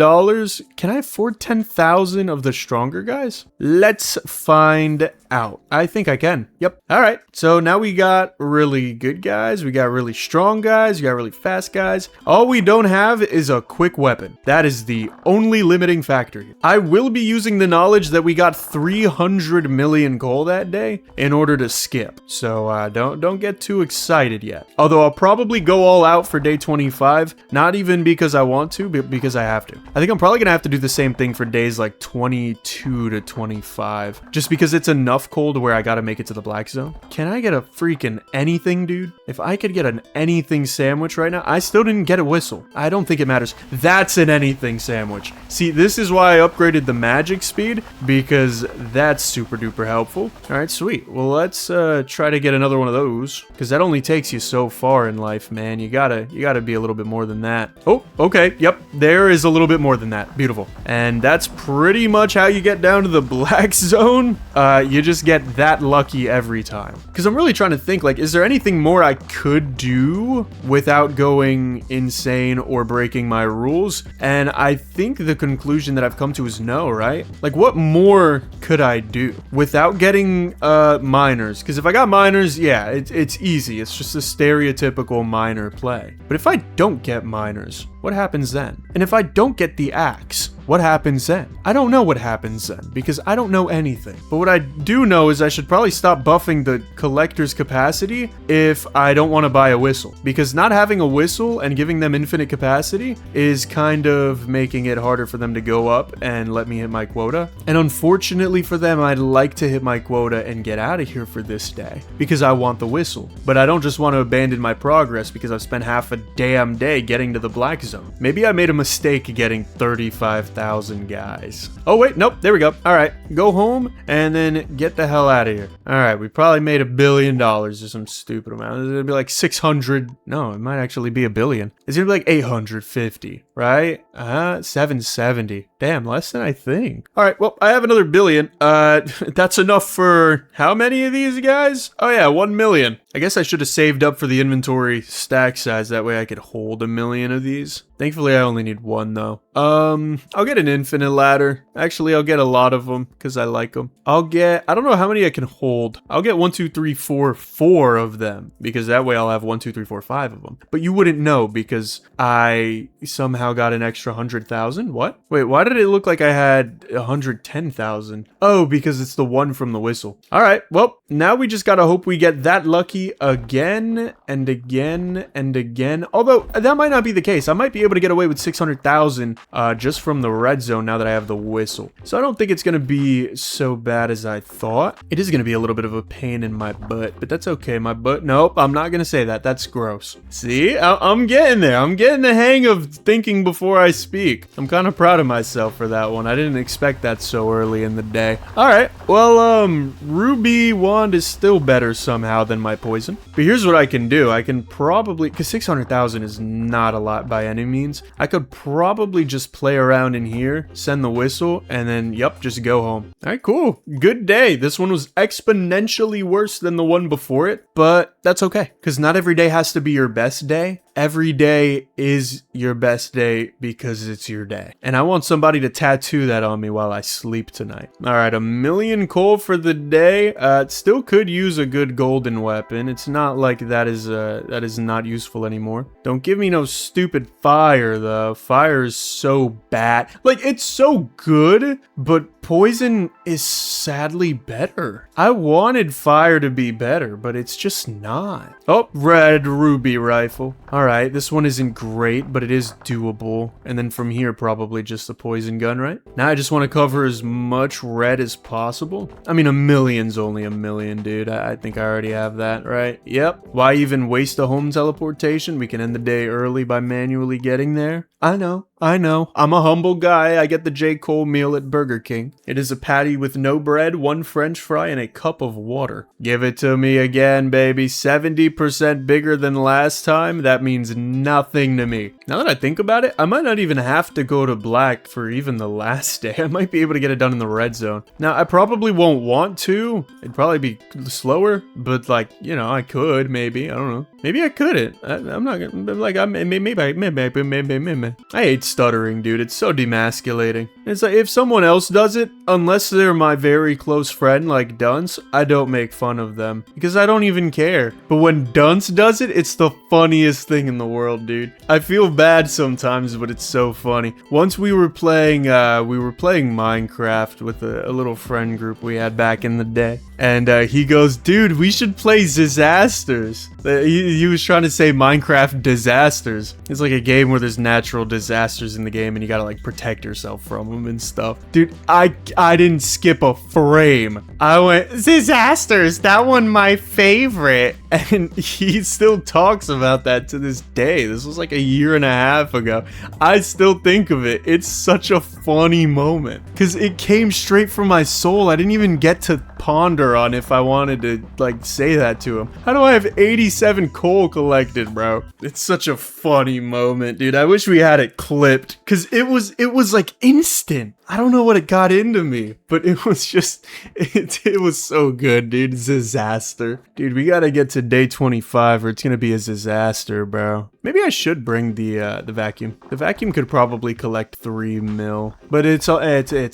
can I afford 10,000 of the stronger guys? Let's find out. I think I can. Yep. All right. So now we got really good guys. We got really strong guys. We got really fast guys. All we don't have is a quick weapon. That is the only limiting factor here. I will be using the knowledge that we got 300 million coal that day in order to skip. So don't get too excited yet. Although I'll probably go all out for day 25, not even because I want to, but because I have to. I think I'm probably gonna have to do the same thing for days like 22 to 25, just because it's enough coal to where I gotta make it to the black zone. Can I get a freaking anything, dude? If I could get an anything sandwich right now, I still didn't get a whistle. I don't think it matters. That's an anything sandwich. See, this is why I upgraded the magic speed, because that's super duper helpful. All right, sweet. Well, let's try to get another one of those, because that only takes you so far in life, man. You gotta be a little bit more than that. Oh, okay. Yep, there is a little bit more than that. Beautiful. And that's pretty much how you get down to the black zone. You just get that lucky every time. Because I'm really trying to think, like, is there anything more I could do without going insane or breaking my rules? And I think the conclusion that I've come to is no, right? Like, what more could I do without getting miners? Because if I got miners, yeah, it's easy. It's just a stereotypical miner play. But if I don't get miners, what happens then? And if I don't get the axe, what happens then? I don't know what happens then, because I don't know anything. But what I do know is I should probably stop buffing the collector's capacity if I don't want to buy a whistle. Because not having a whistle and giving them infinite capacity is kind of making it harder for them to go up and let me hit my quota. And unfortunately for them, I'd like to hit my quota and get out of here for this day, because I want the whistle. But I don't just want to abandon my progress because I've spent half a damn day getting to the black zone. Maybe I made a mistake getting 35,000 guys. Oh wait, nope, there we go. All right, go home and then get the hell out of here. All right, we probably made $1 billion or some stupid amount. It's gonna be like 600. No, it might actually be $1 billion. It's gonna be like 850, right? 770. Damn, less than I think. All right, well, I have another $1 billion. That's enough for how many of these guys? Oh yeah, 1 million. I guess I should have saved up for the inventory stack size. That way I could hold 1 million of these. Thankfully, I only need one though. I'll get an infinite ladder. Actually, I'll get a lot of them because I like them. I don't know how many I can hold. I'll get 1, 2, 3, 4, 4 of them, because that way I'll have 1, 2, 3, 4, 5 of them. But you wouldn't know because I somehow got an extra 100,000. What? Wait, why did it look like I had 110,000? Oh, because it's the one from the whistle. All right, well, now we just gotta hope we get that lucky again and again and again. Although that might not be the case. I might be able to get away with 600,000 just from the red zone now that I have the whistle. So I don't think it's gonna be so bad as I thought. It is gonna be a little bit of a pain in my butt, but that's okay. My butt, nope, I'm not gonna say that. That's gross. See, I'm getting there. I'm getting the hang of thinking before I speak. I'm kind of proud of myself for that one. I didn't expect that so early in the day. All right, well, Ruby Wand is still better somehow than my poison. But here's what I can do. I can probably, because 600,000 is not a lot by any means. I could probably just play around in here, send the whistle, and then, yep, just go home. All right, cool. Good day. This one was exponentially worse than the one before it, but that's okay, because not every day has to be your best day. Every day is your best day because it's your day. And I want somebody to tattoo that on me while I sleep tonight. All right, 1 million coal for the day. It still could use a good golden weapon. It's not like that is not useful anymore. Don't give me no stupid fire, though. Fire is so bad. Like, it's so good, but poison is sadly better. I wanted fire to be better, but it's just not. Oh, red ruby rifle. All right, this one isn't great, but it is doable. And then from here, probably just a poison gun, right? Now I just want to cover as much red as possible. I mean, 1 million's only 1 million, dude. I think I already have that, right? Yep. Why even waste a home teleportation? We can end the day early by manually getting there. I know. I'm a humble guy. I get the J. Cole meal at Burger King. It is a patty with no bread, 1 French fry, and a cup of water. Give it to me again, baby. 70% bigger than last time. That means nothing to me. Now that I think about it, I might not even have to go to black for even the last day. I might be able to get it done in the red zone. Now, I probably won't want to. It'd probably be slower, but like, you know, I could maybe. I don't know. Maybe I couldn't. I'm not gonna, like, maybe. I hate stuttering, dude. It's so demasculating. It's like, if someone else does it, unless they're my very close friend, like Dunce, I don't make fun of them, because I don't even care. But when Dunce does it, it's the funniest thing in the world, dude. I feel bad sometimes, but it's so funny. Once we were playing Minecraft with a little friend group we had back in the day. And he goes, dude, we should play Disasters. He was trying to say Minecraft Disasters. It's like a game where there's natural disasters in the game and you gotta like protect yourself from them and stuff. Dude, I didn't skip a frame. I went, Disasters, that one my favorite. And he still talks about that to this day. This was like a year and a half ago. I still think of it. It's such a funny moment because it came straight from my soul. I didn't even get to ponder on if I wanted to like say that to him. How do I have 87 coal collected, bro? It's such a funny moment, dude. I wish we had it clipped because it was like instant. I don't know what it got into me, but it was just, it was so good, dude. Disaster. Dude, we gotta get to day 25 or it's gonna be a disaster, bro. Maybe I should bring the vacuum. The vacuum could probably collect 3 mil, but it's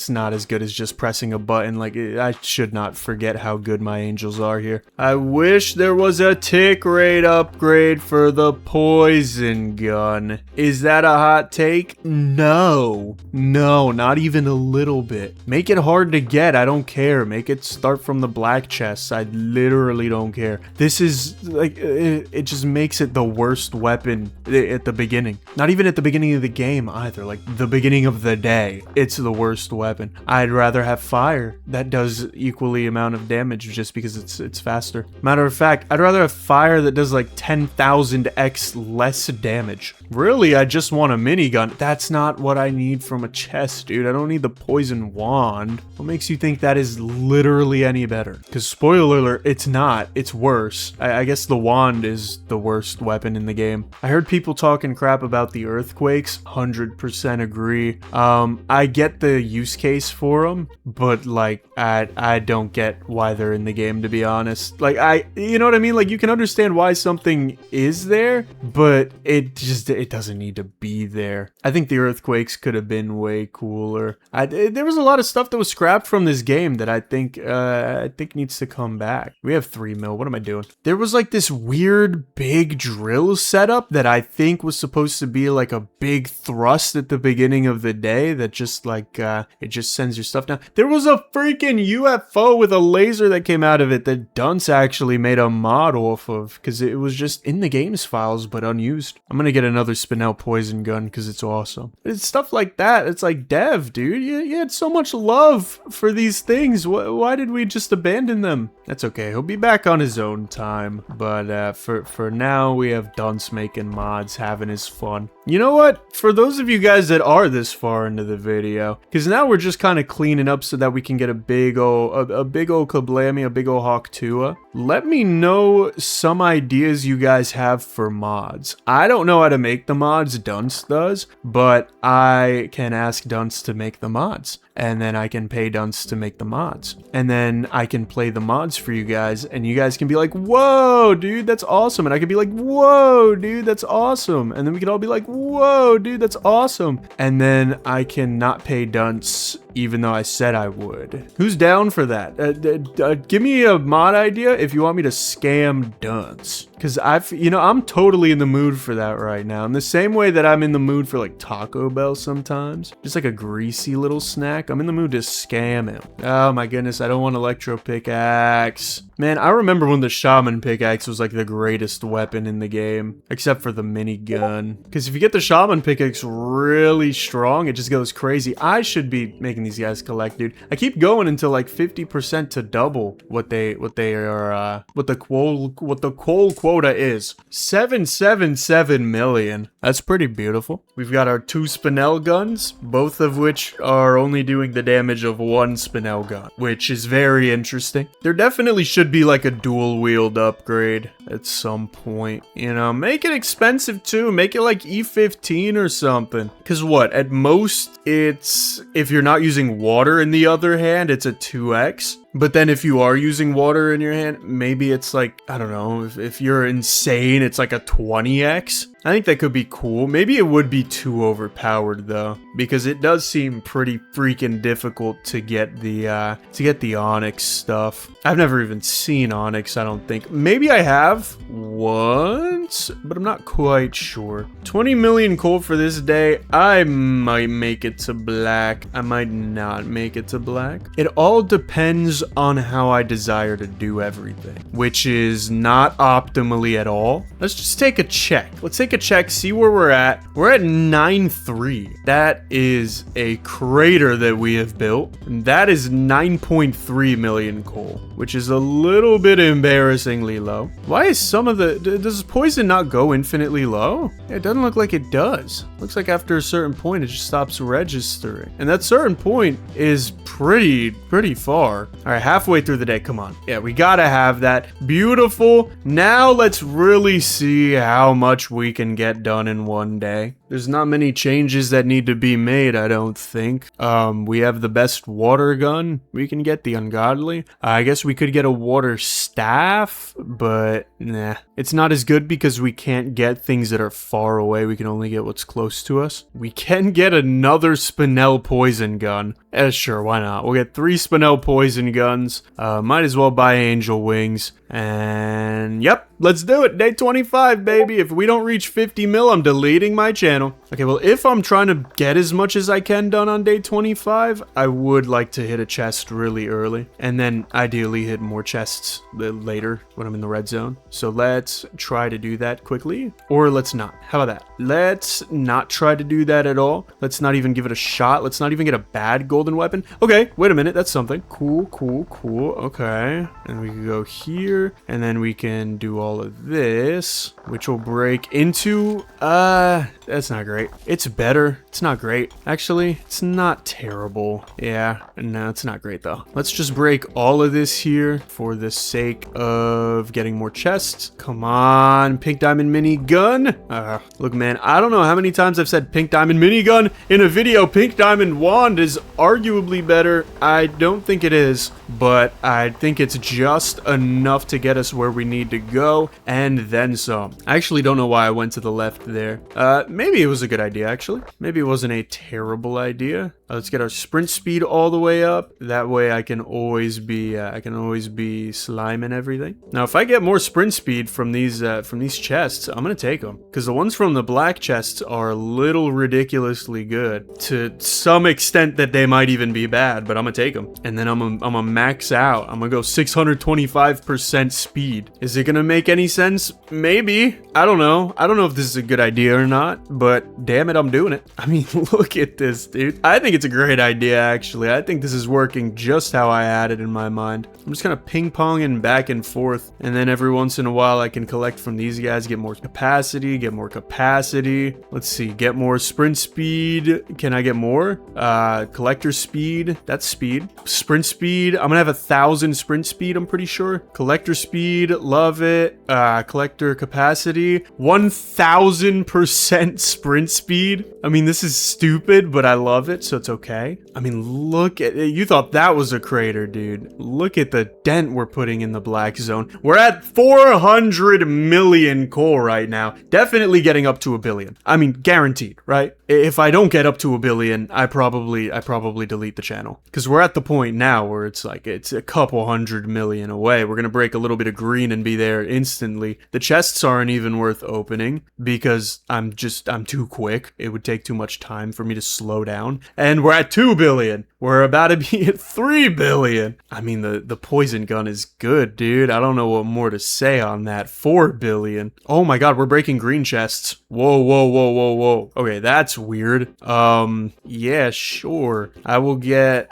not as good as just pressing a button. Like, I should not forget how good my angels are here. I wish there was a tick rate upgrade for the poison gun. Is that a hot take? No, not even a little bit. Make it hard to get. I don't care. Make it start from the black chests. I literally don't care. This is like, it just makes it the worst weapon at the beginning. Not even at the beginning of the game either. Like the beginning of the day, it's the worst weapon. I'd rather have fire that does equally amount of damage just because it's faster. Matter of fact, I'd rather have fire that does like 10,000x less damage. Really, I just want a minigun. That's not what I need from a chest, dude. I don't need the poison wand. What makes you think that is literally any better? Because spoiler alert, it's not. It's worse. I guess the wand is the worst weapon in the game. I heard people talking crap about the earthquakes. 100% agree. I get the use case for them, but like, I don't get why they're in the game, to be honest. Like, you know what I mean? Like, you can understand why something is there, but it doesn't need to be there. I think the earthquakes could have been way cooler. There was a lot of stuff that was scrapped from this game that I think needs to come back. We have 3 mil. What am I doing? There was like this weird big drill setup that I think was supposed to be like a big thrust at the beginning of the day that just like, it just sends your stuff down. There was a freaking UFO with a laser that came out of it that Dunce actually made a mod off of because it was just in the game's files but unused. I'm gonna get another Spinel poison gun because it's awesome. It's stuff like that. It's like, Dev, dude, you had so much love for these things. Why did we just abandon them? That's okay. He'll be back on his own time. But for now, we have Dunce making mods, having his fun. You know what? For those of you guys that are this far into the video, because now we're just kind of cleaning up so that we can get a big ol' Kablammy, a big ol' Hawktua. Let me know some ideas you guys have for mods. I don't know how to make the mods, Dunce does, but I can ask Dunce to make the mods. And then I can pay Dunce to make the mods. And then I can play the mods for you guys. And you guys can be like, whoa, dude, that's awesome. And I can be like, whoa, dude, that's awesome. And then we can all be like, whoa, dude, that's awesome. And then I can not pay Dunce even though I said I would. Who's down for that? Give me a mod idea if you want me to scam Dunce. Because I'm totally in the mood for that right now. In the same way that I'm in the mood for like Taco Bell sometimes. Just like a greasy little snack. I'm in the mood to scam him. Oh my goodness, I don't want electro pickaxe. Man, I remember when the shaman pickaxe was like the greatest weapon in the game. Except for the minigun. Because if you get the shaman pickaxe really strong, it just goes crazy. I should be making these guys collect, dude. I keep going until like 50% to double what the coal quota is 777 million. That's pretty beautiful. We've got our 2 Spinel guns, both of which are only doing the damage of 1 Spinel gun, which is very interesting. There definitely should be like a dual wield upgrade at some point, you know, make it expensive too, make it like E15 or something. Because what, at most it's, if you're not using water in the other hand, it's a 2x. But then if you are using water in your hand, maybe it's like, I don't know, if you're insane, it's like a 20x. I think that could be cool. Maybe it would be too overpowered though, because it does seem pretty freaking difficult to get the Onyx stuff. I've never even seen Onyx, I don't think. Maybe I have once, but I'm not quite sure. 20 million coal for this day. I might make it to black. I might not make it to black. It all depends on how I desire to do everything, which is not optimally at all. Let's just take a check. Let's take a check, see where we're at. We're at 9.3. That is a crater that we have built. And that is 9.3 million coal, which is a little bit embarrassingly low. Why is some of the, does poison not go infinitely low? It doesn't look like it does. Looks like after a certain point, it just stops registering. And that certain point is pretty far. All right, halfway through the day, come on. Yeah, we gotta have that. Beautiful. Now let's really see how much we can get done in one day. There's not many changes that need to be made, I don't think. We have the best water gun. We can get the ungodly. I guess we could get a water staff, but nah. It's not as good because we can't get things that are far away. We can only get what's close to us. We can get another Spinel poison gun. Sure, why not? We'll get 3 Spinel poison guns. Might as well buy angel wings. And yep, let's do it. Day 25, baby. If we don't reach 50 mil, I'm deleting my channel. Okay, well, if I'm trying to get as much as I can done on day 25, I would like to hit a chest really early. And then ideally hit more chests later when I'm in the red zone. So let's try to do that quickly. Or let's not. How about that? Let's not try to do that at all. Let's not even give it a shot. Let's not even get a bad golden weapon. Okay, wait a minute. That's something. Cool. Okay. And we can go here. And then we can do all of this, which will break into, that's not great. It's better. It's not great. Actually, it's not terrible. Yeah, no, it's not great though. Let's just break all of this here for the sake of getting more chests. Come on, pink diamond minigun. Look, man, I don't know how many times I've said pink diamond minigun in a video. Pink diamond wand is arguably better. I don't think it is, but I think it's just enough to get us where we need to go and then some. I actually don't know why I went to the left there. Maybe it was a good idea, actually. Maybe it wasn't a terrible idea. Let's get our sprint speed all the way up. That way I can always be slime and everything. Now, if I get more sprint speed from these chests, I'm gonna take them, because the ones from the black chests are a little ridiculously good, to some extent that they might even be bad, but I'm gonna take them. And then I'm gonna max out. I'm gonna go 625% speed. Is it gonna make any sense? Maybe. I don't know. I don't know if this is a good idea or not, but damn it, I'm doing it. I mean, look at this, dude. I think it's a great idea, actually. I think this is working just how I had it in my mind. I'm just kind of ping-ponging back and forth, and then every once in a while I can collect from these guys, get more capacity, Let's see, get more sprint speed. Can I get more? Collector speed. That's speed. Sprint speed. I'm gonna have 1,000 sprint speed, I'm pretty sure. Collector speed. Love it. Collector capacity. 1,000% sprint speed. I mean, this is stupid, but I love it, so it's okay. I mean, look at it. You thought that was a crater, dude. Look at the dent we're putting in the black zone. We're at 400 million coal right now. Definitely getting up to 1 billion. I mean, guaranteed, right? If I don't get up to 1 billion, I probably delete the channel, because we're at the point now where it's like, it's a couple 100 million away. We're gonna break a little bit of green and be there instantly. The chests aren't even worth opening because I'm too quick. It would take too much time for me to slow down. And we're at 2 billion. We're about to be at 3 billion. I mean, the poison gun is good, dude. I don't know what more to say on that. 4 billion. Oh my god, we're breaking green chests. Whoa, whoa, whoa, whoa, whoa. Okay, that's weird. Yeah, sure. I'll get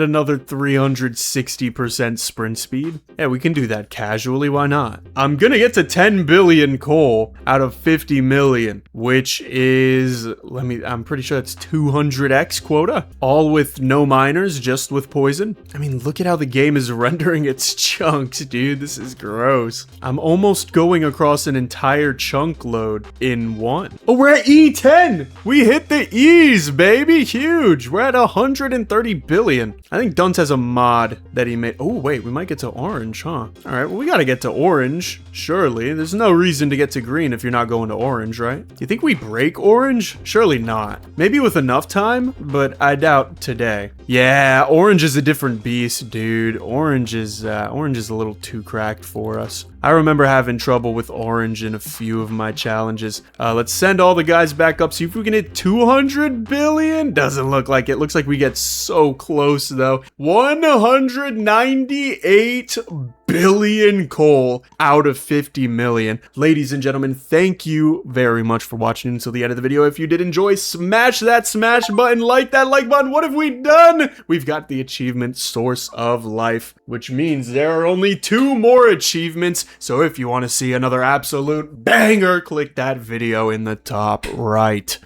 another 360% sprint speed. Yeah, we can do that casually. Why not? I'm gonna get to 10 billion coal out of 50 million, which is, I'm pretty sure that's 200x quota. All with no miners, just with poison. I mean, look at how the game is rendering its chunks, dude. This is gross. I'm almost going across an entire chunk load in one. Oh, we're at E10. We hit the E's, baby. Huge. We're at 130 billion. I think Dunce has a mod that he made. Oh, wait, we might get to orange, huh? All right, well, we gotta get to orange, surely. There's no reason to get to green if you're not going to orange, right? You think we break orange? Surely not. Maybe with enough time, but I doubt today. Yeah, orange is a different beast, dude. Orange is a little too cracked for us. I remember having trouble with orange in a few of my challenges. Let's send all the guys back up, see if we can hit 200 billion. Doesn't look like it. Looks like we get so close, though. 198 billion coal out of 50 million. Ladies and gentlemen, thank you very much for watching until the end of the video. If you did enjoy, smash that smash button, like that like button. What have we done? We've got the achievement Source of Life, which means there are only 2 more achievements. So if you want to see another absolute banger, click that video in the top right.